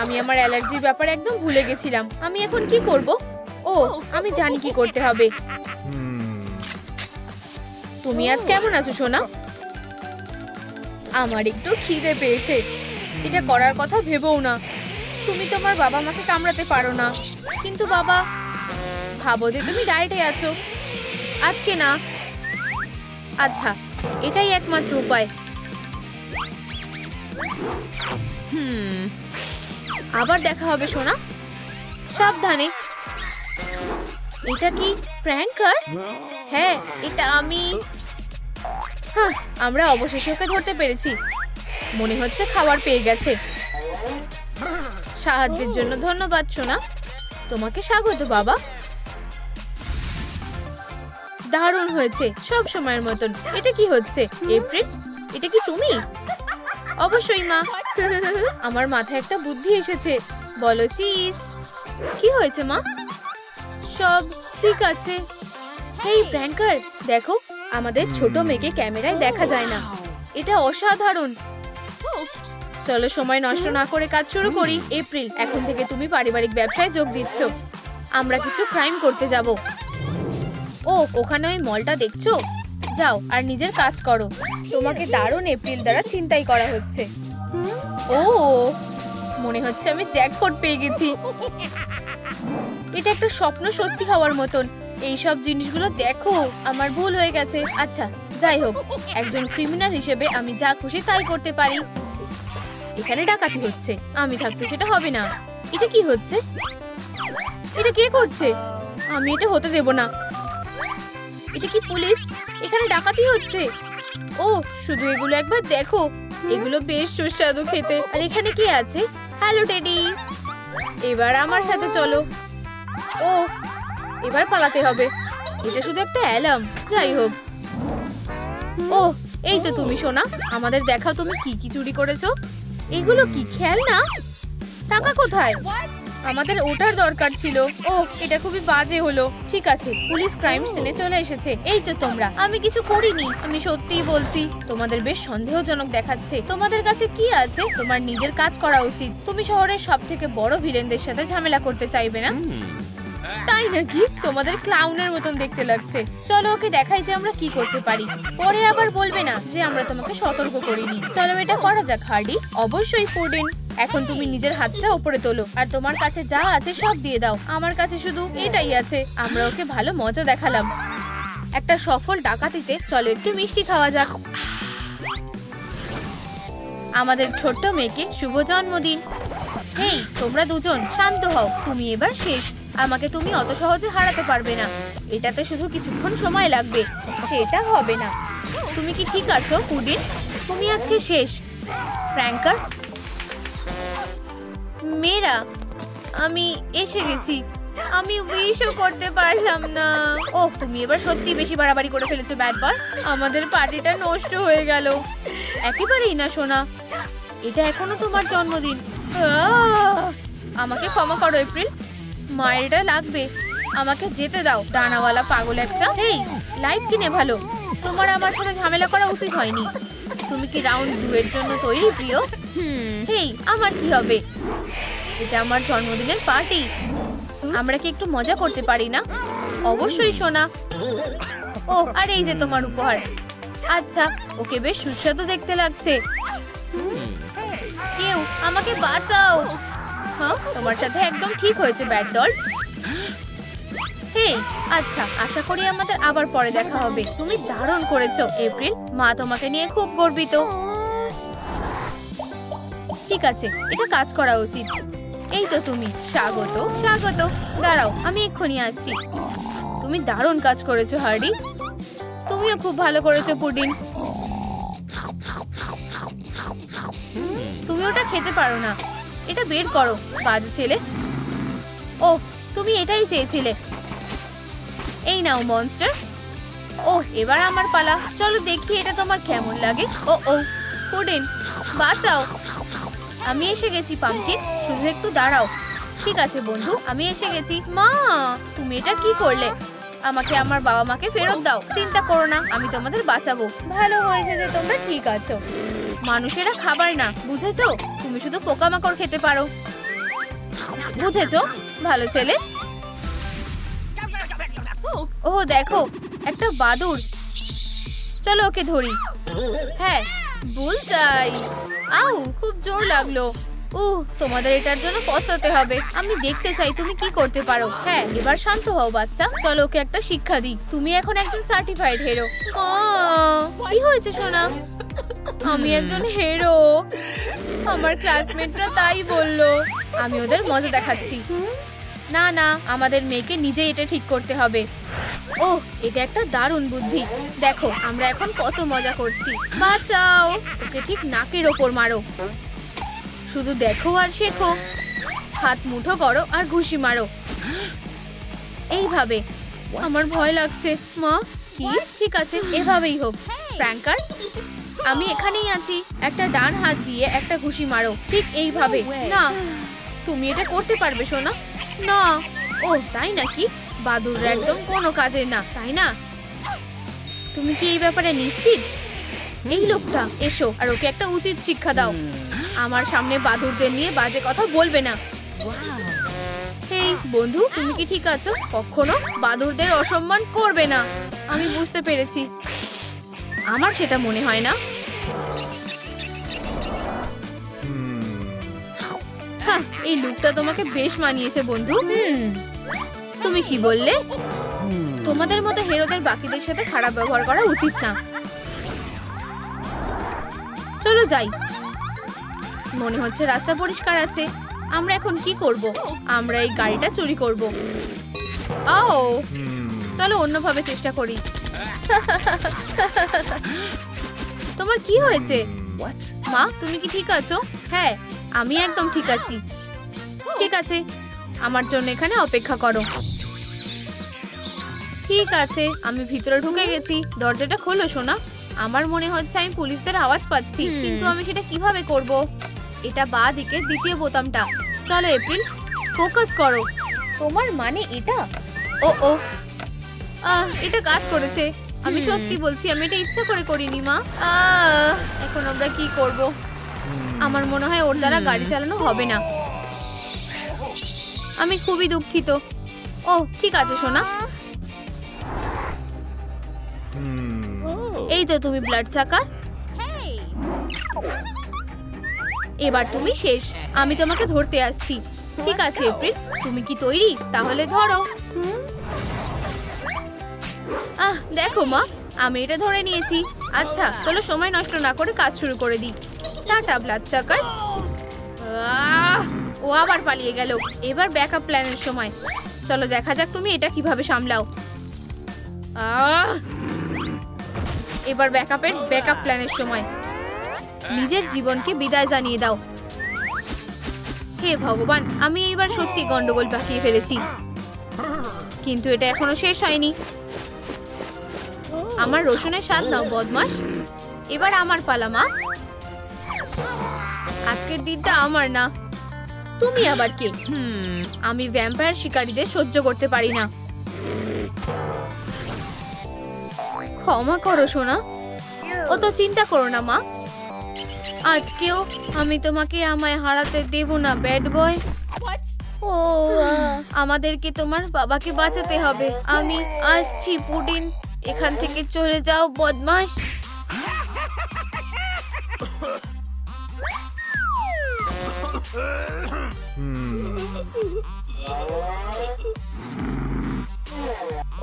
আমি আমার অ্যালার্জির ব্যাপারে একদম ভুলে গেছিলাম। আমি এখন কি করব? আমি জানি কি করতে হবে। তুমি আজ কেমন আছো সোনা? আমার একটু খিদে পেয়েছে। এটা করার কথা ভেবেও না। তুমি তোমার বাবা মাকে কামড়াতে পারো না। কিন্তু বাবা, ভাবো যে তুমি ডায়েটে আছো। আজকে না। আচ্ছা, এটাই একমাত্র উপায়। আবার দেখা হবে সোনা, সাবধানে। এটা কি প্র্যাঙ্কার? হ্যাঁ, এটা আমি। হ্যাঁ, আমরা অবশেষে ওকে ধরতে পেরেছি। মনে হচ্ছে খাবার পেয়ে গেছে। সাহায্যের জন্য ধন্যবাদ সোনা। তোমাকে স্বাগত বাবা। দারুণ হয়েছে, সব সময়ের মতন। এটা কি হচ্ছে এপ্রিল? এটা কি তুমি? অবশ্যই মা। আমার মাথায় একটা বুদ্ধি এসেছে। বলো চিজ। কি হয়েছে মা? সব ঠিক আছে। এই প্র্যাঙ্কার, দেখো আমাদের ছোট মেয়েকে ক্যামেরায় দেখা যায় না। এটা অসাধারণ। চলো সময় নষ্ট না করে কাজ শুরু করি। এপ্রিল, এখন থেকে তুমি পারিবারিক ব্যবসায় যোগ দিচ্ছ। আমরা কিছু ক্রাইম করতে যাব। ও, ওখানে ওই মলটা দেখছো? যাও আর নিজের কাজ করো। তোমাকে দারুণ এপ্রিল দ্বারা ছিনতাই করা হচ্ছে। ও, মনে হচ্ছে আমি জ্যাকপট পেয়ে গেছি। এটা একটা স্বপ্ন সত্যি হওয়ার মতন। এই সব জিনিসগুলো দেখো, আমার ভুল হয়ে গেছে। আচ্ছা, যাই হোক, একজন ক্রিমিনাল হিসেবে আমি যা খুশি তাই করতে পারি। এখানে ডাকাতি হচ্ছে, আমি থাকতে সেটা হবে না। এটা কি হচ্ছে? এটা কে করছে? আমি এটা হতে দেব না। এটা কি পুলিশ? এখানে ডাকাতি হচ্ছে। ও, শুধু এগুলো একবার দেখো, এগুলো বেশ সুস্বাদু খেতে। আর এখানে কে আছে? হ্যালো টেডি, এবার আমার সাথে চলো। ও, এবার পালাতে হবে। এটা শুধু একটা অ্যালার্ম। যাই হোক। ও, এই তো তুমি সোনা, আমাদের দেখাও তুমি কি কি চুরি করেছো। এগুলো কি খেলনা? টাকা কোথায়? আমাদের ওটার দরকার ছিল। ও, এটা খুবই বাজে হলো। ঠিক আছে, পুলিশ ক্রাইম সিনে চলে এসেছে। এই তো তোমরা। আমি কিছু করিনি, আমি সত্যিই বলছি। তোমাদের বেশ সন্দেহজনক দেখাচ্ছে। তোমাদের কাছে কি আছে? তোমার নিজের কাজ করা উচিত। তুমি শহরের সবথেকে বড় ভিলেনদের সাথে ঝামেলা করতে চাইবে না? তাই নাকি? তোমাদের ক্লাউনের মতন দেখতে লাগছে। চলো ওকে দেখাই যে আমরা কি করতে পারি। পরে আবার বলবে না যে আমরা তোমাকে সতর্ক করিনি। চলো এটা করা যাক হার্ডি। অবশ্যই পুডিন। এখন তুমি নিজের হাতটা উপরে তোলো আর তোমার কাছে যা আছে সব দিয়ে দাও। আমার কাছে শুধু এটাই আছে। আমরা ওকে ভালো মজা দেখালাম। একটা সফল ডাকাতিতে চলো একটু মিষ্টি খাওয়া যাক। আমাদের ছোট্ট মেয়েকে শুভ জন্মদিন। হেই, তোমরা দুজন শান্ত হও। তুমি এবার শেষ। আমাকে তুমি অত সহজে হারাতে পারবে না। এটাতে শুধু কিছুক্ষণ সময় লাগবে। সেটা হবে না। তুমি কি ঠিক আছো পুডিন? তুমি আজকে শেষ। প্র্যাঙ্কার মেয়েরা, আমি এসে গেছি। আমি উইশও করতে পারলাম না। ও, তুমি এবার সত্যি বেশি বাড়াবাড়ি করে ফেলেছো ব্যাড বয়। আমাদের পার্টিটা নষ্ট হয়ে গেল। একেবারেই না সোনা, এটা এখনো তোমার জন্মদিন। আমাকে ক্ষমা করো এপ্রিল। মায়েরটা লাগবে। আমাকে যেতে দাও, ডানাওয়ালা পাগল একটা। হেই, লাইট কিনে ভালো। তোমার আমার সাথে ঝামেলা করা উচিত হয়নি। তুমি কি রাউন্ড 2 এর জন্য তৈরি প্রিয়? হেই, আমার কি হবে? এটা আমার জন্মদিনের পার্টি। আমরা কি একটু মজা করতে পারি না? অবশ্যই সোনা। ও, আর এই যে তোমার উপহার। আচ্ছা, ওকে বেশ সুস্বাদু দেখতে লাগছে। কেউ আমাকে বাঁচাও। হ্যাঁ, তোমার সাথে একদম ঠিক হয়েছে ব্যাড ডল। হেই, আচ্ছা, আশা করি আমাদের আবার পরে দেখা হবে। তুমি দারুণ করেছো এপ্রিল। মা তোমাকে নিয়ে খুব গর্বিত। ঠিক আছে, এটা কাজ করা উচিত। এই তো তুমি। স্বাগত, স্বাগত। দাঁড়াও, আমি এক্ষুনি আসছি। তুমি দারুণ কাজ করেছো হার্ডি। তুমিও খুব ভালো করেছো পুডিন। তুমি ওটা খেতে পারো না। এটা বের করো, বাজে ছেলে। ও, তুমি এটাই চেয়েছিলে। এই নাও মনস্টার। ও, এবার আমার পালা। চলো দেখি এটা তোমার কেমন লাগে। ও ও, পুডিন বাঁচাও। আমি এসে গেছি পাম্পকিন, শুধু একটু দাঁড়াও। ঠিক আছে বন্ধু, আমি এসে গেছি। মা, তুমি এটা কি করলে? আমাকে আমার বাবা মাকে ফেরত দাও। চিন্তা করো না, আমি তোমাদের বাঁচাবো। ভালো হয়েছে যে তোমরা ঠিক আছো। মানুষেরা খাবার না, বুঝেছো? তুমি শুধু পোকামাকড় খেতে পারো। বুঝেছো? ভালো ছেলে। ও দেখো, একটা বাদুড়। চলো ওকে ধরি। হ্যাঁ, বুলজাই। আউ, খুব জোর লাগলো। তোমাদের এটার জন্য পস্তাতে হবে। আমি দেখতে চাই তুমি কি করতে পারো। হ্যাঁ, এবার শান্ত হও বাচ্চা। চলো ওকে একটা শিক্ষা দিই। তুমি এখন একজন সার্টিফাইড হিরো। কি হয়েছে সোনা? আমি একজন হিরো। আমার ক্লাসমেটরা তাই বললো। আমি ওদের মজা দেখাচ্ছি। না না, আমাদের মেয়েকে নিজেই এটা ঠিক করতে হবে। ওহ, এটা একটা দারুণ বুদ্ধি। দেখো আমরা এখন কত মজা করছি। বাঁচাও, ওকে ঠিক নাকের ওপর মারো। শুধু দেখো আর শেখো। হাত মুঠো করো আর ঘুষি মারো, এইভাবে। আমার ভয় লাগছে মা। কি? ঠিক আছে, এভাবেই হোক। ফ্র্যাঙ্কার, আমি এখানেই আছি। একটা ডান হাত দিয়ে একটা ঘুষি মারো, ঠিক এইভাবে। না, তুমি এটা করতে পারবে সোনা। না। ও তাই নাকি? বাদুড়রা একদম কোনো কাজের না, তাই না? তুমি কি এই ব্যাপারে নিশ্চিত? এই লোকটা, এসো আর ওকে একটা উচিত শিক্ষা দাও। আমার সামনে বাদুড়দের নিয়ে বাজে কথা বলবে না। হেই বন্ধু, তুমি কি ঠিক আছো? কখনো বাদুড়দের অসম্মান করবে না। আমি বুঝতে পেরেছি। আমার সেটা মনে হয় না। হ্যাঁ, এই লুকটা তোমাকে বেশ মানিয়েছে বন্ধু। তুমি কি বললে? তোমাদের মতো হিরোদের বাকিদের সাথে খারাপ ব্যবহার করা উচিত না। চলো যাই। মনে হচ্ছে রাস্তা পরিষ্কার আছে। আমরা এখন কি করব? আমরা এই গাড়িটা চুরি করব। ও, চলো অন্যভাবে চেষ্টা করি। তোমার কি হয়েছে মা? তুমি কি ঠিক আছো? হ্যাঁ, আমি একদম ঠিক আছি। ঠিক আছে, আমার জন্য এখানে অপেক্ষা করো। ঠিক আছে, আমি ভিতরে ঢুকে গেছি। দরজাটা খোলো সোনা। আমার মনে হচ্ছে আমি পুলিশদের আওয়াজ পাচ্ছি, কিন্তু আমি সেটা কিভাবে করব? এটা বাঁ দিকের দ্বিতীয় বোতামটা। চলো এপ্রিল, ফোকাস করো। তোমার মানে এটা? ও ও, এটা কাজ করেছে। আমি সত্যি বলছি, আমি এটা ইচ্ছা করে করিনি মা। এখন আমরা কি করব? আমার মনে হয় ওর দ্বারা গাড়ি চালানো হবে না। আমি খুবই দুঃখিত। ও ঠিক আছে সোনা। এই তো তুমি ব্লাড সাকার। এবার তুমি শেষ। আমি তোমাকে ধরতে আসছি। ঠিক আছে এপ্রিল, তুমি কি তৈরি? তাহলে ধরো। দেখো মা, আমি এটা ধরে নিয়েছি। আচ্ছা চলো, সময় নষ্ট না করে কাজ শুরু করে দিই। টাটা ব্লাড সাকার। ও আবার পালিয়ে গেল। এবার ব্যাকআপ প্ল্যানের সময়। চলো দেখা যাক তুমি এটা কিভাবে সামলাও। এবার ব্যাকআপ প্ল্যানের সময়। নিজের জীবনকে বিদায় জানিয়ে দাও। হে ভগবান, আমি এইবার সত্যি গন্ডগোল পাকিয়ে ফেলেছি। কিন্তু এটা এখনো শেষ হয়নি। আমার রসুনের স্বাদ নাও বদমাস। এবার আমার পালা মা। আজকের দিনটা আমার না। তুমি আবার কে? আমি ভ্যাম্পায়ার শিকারীদের সহ্য করতে পারি না। ক্ষমা করো সোনা। অত চিন্তা করো না মা। আজকেও আমি তোমাকে আমায় হারাতে দেব না ব্যাড বয়। ও, আমাদেরকে তোমার বাবাকে বাঁচাতে হবে। আমি আসছি পুডিন। এখান থেকে চলে যাও বদমাস।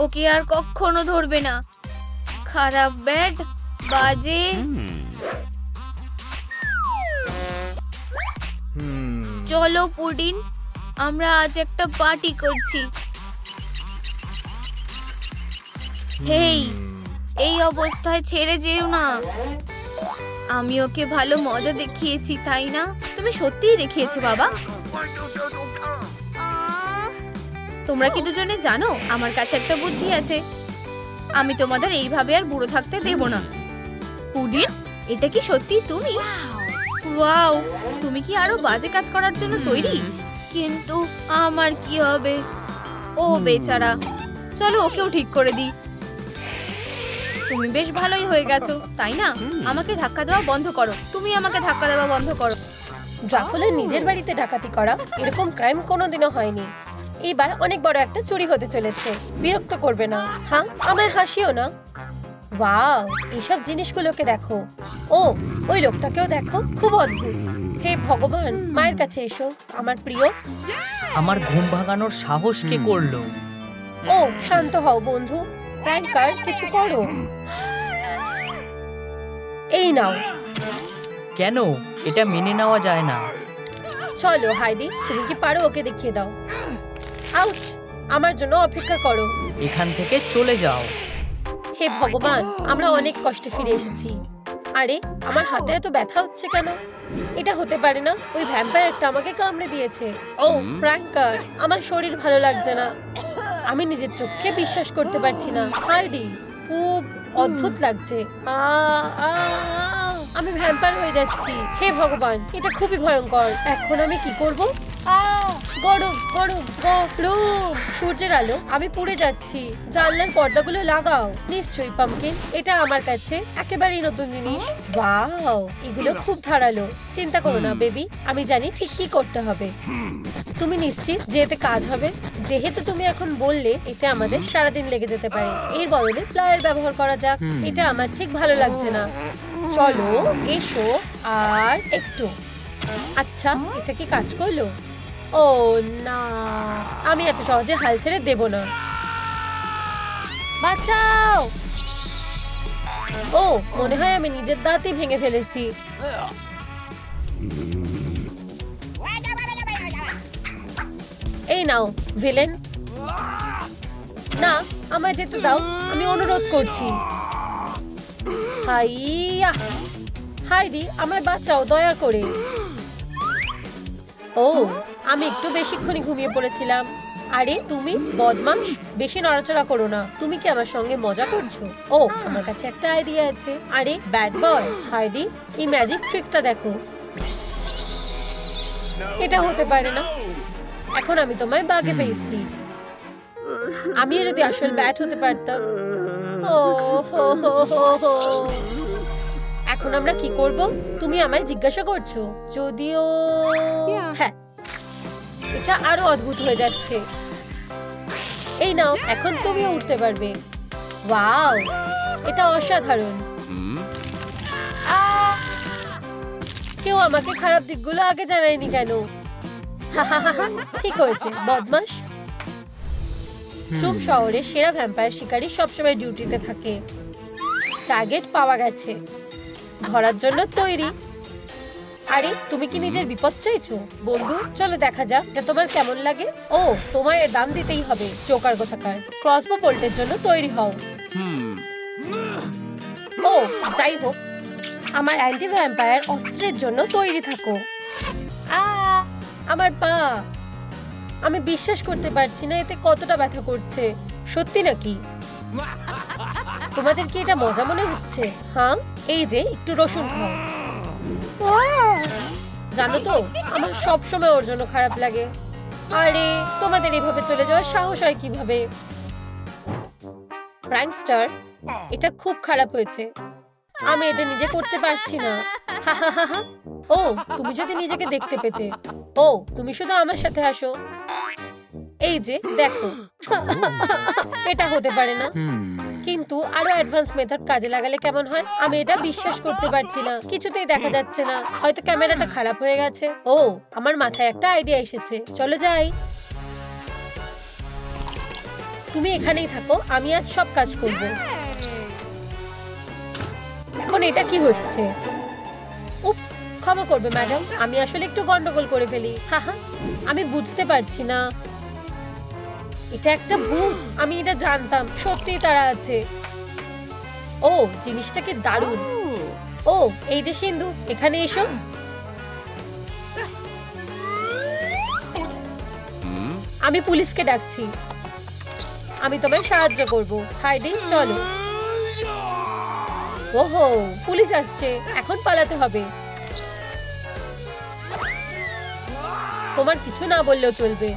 ওকে আর কখনো ধরবে না। খারাপ ব্যাড, বাজে। চলো পুডিন, আমরা আজ একটা পার্টি করছি। হেই, এই অবস্থায় ছেড়ে যেও না। আমি ওকে ভালো মজা দেখিয়েছি, তাই না? তুমি সত্যিই দেখিয়েছো বাবা। তোমরা কি দুজনে জানো, আমার কাছে একটা বুদ্ধি আছে। আমি তোমাদের এইভাবে আর বুড়ো থাকতে দেব না। পুডিন, এটা কি সত্যি তুমি? ওয়াও, তুমি কি আরো বাজে কাজ করার জন্য তৈরি? কিন্তু আমার কি হবে? ও বেচারা। চলো ওকেও ঠিক করে দিই। তুমি বেশ ভালোই হয়ে গেছো, তাই না? আমাকে ধাক্কা দেওয়া বন্ধ করো। তুমি আমাকে ধাক্কা দেওয়া বন্ধ করো। ড্রাকুলার নিজের বাড়িতে ডাকাতি করা, এরকম ক্রাইম কোনোদিনও হয়নি। এবার অনেক বড় একটা চুরি হতে চলেছে। বিরক্ত করবে না। হ্যাঁ, আমায় হাসিও না। ওয়াও, এইসব জিনিসগুলোকে দেখো। ও, ওই লোকটাকেও দেখো, খুব অদ্ভুত। হে ভগবান, মায়ের কাছে এসো আমার প্রিয়। আমার ঘুম ভাঙানোর সাহস কে করলো? ও, শান্ত হও বন্ধু। ফ্র্যাঙ্কার, কিছু করো। এই নাও, কেন? এটা মেনে নেওয়া যায় না। চলো হাইডি, তুমি কি পারো? ওকে দেখিয়ে দাও। আউচ! আমার জন্য অপেক্ষা করো। এখান থেকে চলে যাও। হে ভগবান, আমরা অনেক কষ্টে ফিরে এসেছি। আরে আমার হাতে এত ব্যথা হচ্ছে কেন? এটা হতে পারে না, ওই ভ্যাম্পায়ারটা আমাকে কামড়ে দিয়েছে। ও প্র্যাঙ্কার, আমার শরীর ভালো লাগছে না। আমি নিজের চোখকে বিশ্বাস করতে পারছি না। হাইডি, খুব অদ্ভুত লাগছে। আমি ভ্যাম্পায়ার হয়ে যাচ্ছি। হে ভগবান, এটা খুবই ভয়ঙ্কর। এখন আমি কি করব? গরম গরম গরম সূর্যের আলো, আমি পুড়ে যাচ্ছি। জানলার পর্দাগুলো লাগাও। নিশ্চয়ই পাম্পকিন, এটা আমার কাছে একেবারেই নতুন জিনিস। ওয়াও, এগুলো খুব ধারালো। চিন্তা করো না বেবি, আমি জানি ঠিক কি করতে হবে। তুমি নিশ্চিত যে এতে কাজ হবে? যেহেতু তুমি এখন বললে এতে আমাদের সারাদিন লেগে যেতে পারে, এর বদলে প্লায়ার ব্যবহার করা যাক। এটা আমার ঠিক ভালো লাগছে না। চলো এসো আর একটু। আচ্ছা, এটা কি কাজ করলো? ও না, আমি এত সহজে হাল ছেড়ে দেব না। বাঁচাও! ও, মনে হয় আমি নিজের দাঁতই ভেঙে ফেলেছি। এই নাও ভিলেন। না, আমায় যেতে দাও, আমি অনুরোধ করছি। হাইয়া! হাইডি, আমায় বাঁচাও দয়া করে। ও, আমি একটু বেশিক্ষণই ঘুমিয়ে পড়েছিলাম। আরে তুমি বদমাশ, বেশি নড়াচড়া করো না। তুমি কি আমার সঙ্গে মজা করছো? ও, আমার কাছে একটা আইডিয়া আছে। আরে ব্যাড বয়, হাইডি, এই ম্যাজিক ট্রিকটা দেখো। এটা হতে পারে না। এখন আমি তোমায় বাগে পেয়েছি। আমিও যদি আসল ব্যাট হতে পারতাম। ও হো হো হো হো। এখন আমরা কি করব? তুমি আমায় জিজ্ঞাসা করছো? যদিও হ্যাঁ, এটা আরো অদ্ভুত হয়ে যাচ্ছে। এই নাও, এখন তুমিও উঠতে পারবে। ওয়াও, এটা অসাধারণ। কেউ আমাকে খারাপ দিকগুলো আগে জানায়নি কেন? ঠিক হয়েছে বদমাশ। চুপ শহরে সেরা ভ্যাম্পায়ার শিকারী সবসময় ডিউটিতে থাকে। টার্গেট পাওয়া গেছে, ধরার জন্য তৈরি। আরে তুমি কি নিজের বিপদ চাইছো বন্ধু? চলো দেখা যাক এটা তোমার কেমন লাগে। ও, তোমায় এর দাম দিতেই হবে। চোকার কোথাকার। ক্রসবো বোল্টের জন্য তৈরি হও। ও যাই হোক, আমার অ্যান্টি ভ্যাম্পায়ার অস্ত্রের জন্য তৈরি থাকো। আমার পা, আমি বিশ্বাস করতে পারছি না এতে কতটা ব্যথা করছে। সত্যি নাকি? তোমাদের কি এটা মজা মনে হচ্ছে? হ্যাঁ, এই যে একটু রসুন খাও। জানো তো, আমার সব সময় ওর জন্য খারাপ লাগে। আরে তোমাদের এভাবে চলে যাওয়ার সাহস হয় কিভাবে? প্র্যাঙ্কস্টার, এটা খুব খারাপ হয়েছে। আমি এটা নিজে করতে পারছি না। ও, তুমি যদি নিজেকে দেখতে পেতে। ও, তুমি শুধু আমার সাথে আসো। এই যে দেখো। এটা হতে পারে না, কিন্তু আরো অ্যাডভান্স মেথড কাজে লাগালে কেমন হয়? আমি এটা বিশ্বাস করতে পারছি না, কিছুতেই দেখা যাচ্ছে না। হয়তো ক্যামেরাটা খারাপ হয়ে গেছে। ও, আমার মাথায় একটা আইডিয়া এসেছে। চলো যাই। তুমি এখানেই থাকো, আমি আজ সব কাজ করব। এখন এটা কি হচ্ছে? উপস, ক্ষমা করবে ম্যাডাম, আমি আসলে একটু গন্ডগোল করে ফেলি। আমি বুঝতে পারছি না। এটা একটা ভূত। আমি এটা জানতাম, সত্যিই তারা আছে। ও, জিনিসটা কি দারুণ। ও, এই যে সিন্ধু, এখানে এসো। আমি পুলিশকে ডাকছি। আমি তোমায় সাহায্য করব। হাইডি, চলো। ওহো, পুলিশ আসছে, এখন পালাতে হবে। তোমার কিছু না বললেও চলবে।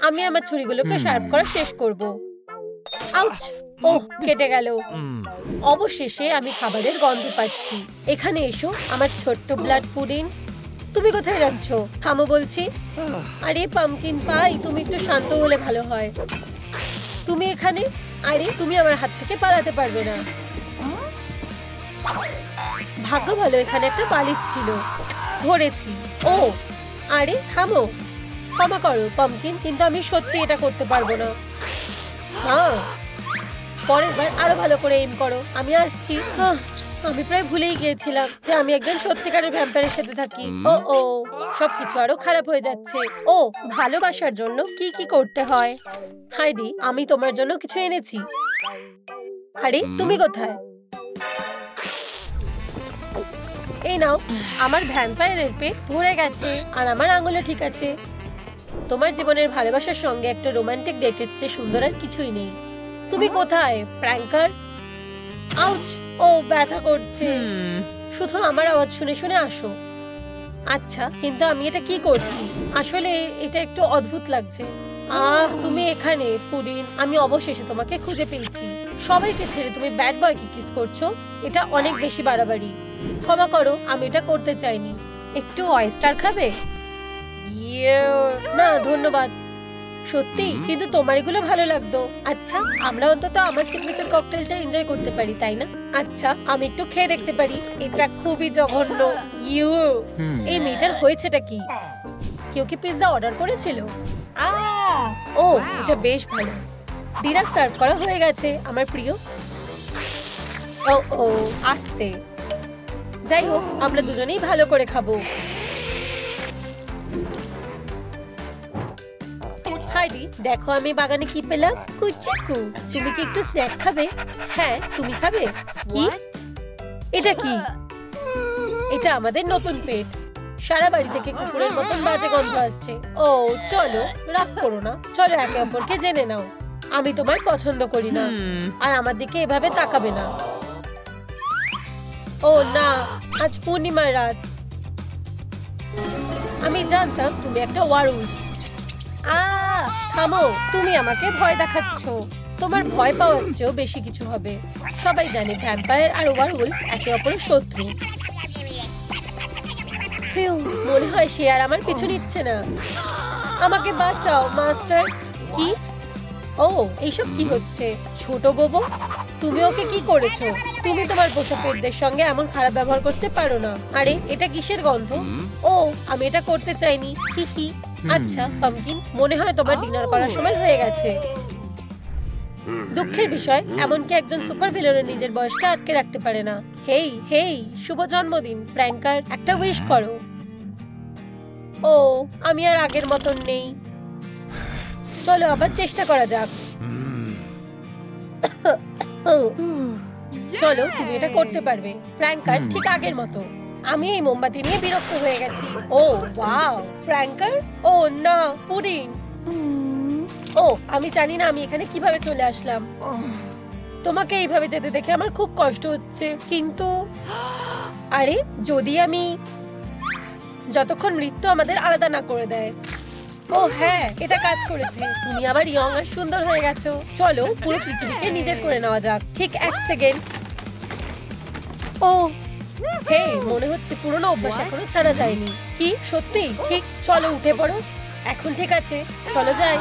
আমি আমার ছুরিগুলোকে শার্প করা শেষ করব। আউচ! ওহ, কেটে গেল। অবশেষে আমি খাবারের গন্ধ পাচ্ছি। এখানে এসো আমার ছোট্ট ব্লাড পুডিং। তুমি কোথায় যাচ্ছ? থামো বলছি। আরে পাম্পকিন পাই, তুমি একটু শান্ত হলে ভালো হয়। তুমি এখানে? আরে তুমি আমার হাত থেকে পালাতে পারবে না। ভাগ্য ভালো, এখানে একটা বালিশ ছিল, ধরেছি। ও, আরে থামো। ক্ষমা করো পাম্পকিন, কিন্তু আমি সত্যি এটা করতে পারবো না। হ্যাঁ, পরের বার আরো ভালো করে এম করো। আমি আসছি। আমি প্রায় ভুলেই গিয়েছিলাম যে আমি একজন সত্যিকারের ভ্যাম্পায়ারের সাথে থাকি। ও সবকিছু আরো খারাপ হয়ে যাচ্ছে। ও ভালোবাসার জন্য কি কি করতে হয়। হাইডি, আমি তোমার জন্য কিছু এনেছি। আরে তুমি কোথায়? এই নাও, আমার ভ্যাম্পায়ারের পেট ভরে গেছে আর আমার আঙুলও ঠিক আছে। তোমার জীবনের ভালোবাসার সঙ্গে একটা রোমান্টিক ডেটের চেয়ে সুন্দর আর কিছুই নেই। তুমি কোথায় প্র্যাঙ্কার? আউচ! ও ব্যথা করছে। শুধু আমার আওয়াজ শুনে শুনে আসো। আচ্ছা, কিন্তু আমি এটা কি করছি? আসলে এটা একটু অদ্ভুত লাগছে। তুমি এখানে পুডিন। আমি অবশেষে তোমাকে খুঁজে পেয়েছি। সবাইকে ছেড়ে তুমি ব্যাড বয়কে কিস করছো, এটা অনেক বেশি বাড়াবাড়ি। ক্ষমা করো, আমি এটা করতে চাইনি। একটু অয়েস্টার খাবে? না ধন্যবাদ। সত্যি? কিন্তু তোমার এগুলো ভালো লাগতো। আচ্ছা, আমরা অন্তত আমার সিগনেচার ককটেলটা এনজয় করতে পারি, তাই না? আচ্ছা, আমি একটু খেয়ে দেখতে পারি। এটা খুবই জঘন্য। এই মেয়েটার হয়েছেটা কি? কেউ কি পিৎজা অর্ডার করেছিল? ও, এটা বেশ ভালো। ডিনার সার্ভ করা হয়ে গেছে আমার প্রিয়। ও আস্তে। যাই হোক, আমরা দুজনেই ভালো করে খাবো। হাইডি, দেখো আমি বাগানে কি পেলাম। কুচিকু, তুমি কি একটু স্ন্যাক খাবে? হ্যাঁ, তুমি খাবে? কি এটা? কি এটা? আমাদের নতুন পেট। সারা বাড়ি থেকে কুকুরের মতন বাজে গন্ধ আসছে। ও চলো, রাগ করো না। চলো একে অপরকে জেনে নাও। আমি তোমায় পছন্দ করি না, আর আমার দিকে এভাবে তাকাবে না। ও না, আজ পূর্ণিমার রাত। আমি জানতাম তুমি একটা ওয়ারুস। থামো, তুমি আমাকে ভয় দেখাচ্ছ। তোমার ভয় পাওয়ার চেয়েও বেশি কিছু হবে। সবাই জানে ভ্যাম্পায়ার আর ওয়ারউলফ একে অপরের শত্রু। মনে হয় সে আর আমার পিছু নিচ্ছে না। আমাকে বাঁচাও মাস্টার। কি? ও, এইসব কি হচ্ছে? ছোট বোবো, তুমি ওকে কি করেছো? তুমি তোমার পোষা পেটদের সঙ্গে এমন খারাপ ব্যবহার করতে পারো না। আরে এটা কিসের গন্ধ? ও, আমি এটা করতে চাইনি। হি। আচ্ছা পামকিন, মনে হয় তোমার ডিনার করার সময় হয়ে গেছে। দুঃখের বিষয়, এমনকি একজন সুপার ভিলেনের নিজের বয়সকে আটকে রাখতে পারে না। হেই, শুভ জন্মদিন প্র্যাঙ্কার, একটা উইশ করো। ও, আমি আর আগের মতন নেই। চলো আবার চেষ্টা করা যাক। চলো, তুমি এটা করতে পারবে প্র্যাঙ্কার, ঠিক আগের মতো। আমি এই মোমবাতি নিয়ে বিরক্ত হয়ে গেছি। ও ওয়াও, প্র্যাঙ্কার। ও না, পুডিং। ও, আমি জানি না আমি এখানে কিভাবে চলে আসলাম। তোমাকে এইভাবে যেতে দেখে আমার খুব কষ্ট হচ্ছে। কিন্তু আরে, যদি আমি যতক্ষণ মৃত্যু আমাদের আলাদা না করে দেয়। ও হ্যাঁ, এটা কাজ করেছে। তুমি আবার ইয়ং আর সুন্দর হয়ে গেছো। চলো পুরো পৃথিবীকে নিজের করে নেওয়া যাক। ঠিক 1 সেকেন্ড। ও হে, মনে হচ্ছে পুরনো অভ্যাস এখনো ছাড়া যায়নি। কি সত্যি? ঠিক, চলো উঠে পড়ো। এখন ঠিক আছে, চলো যাই।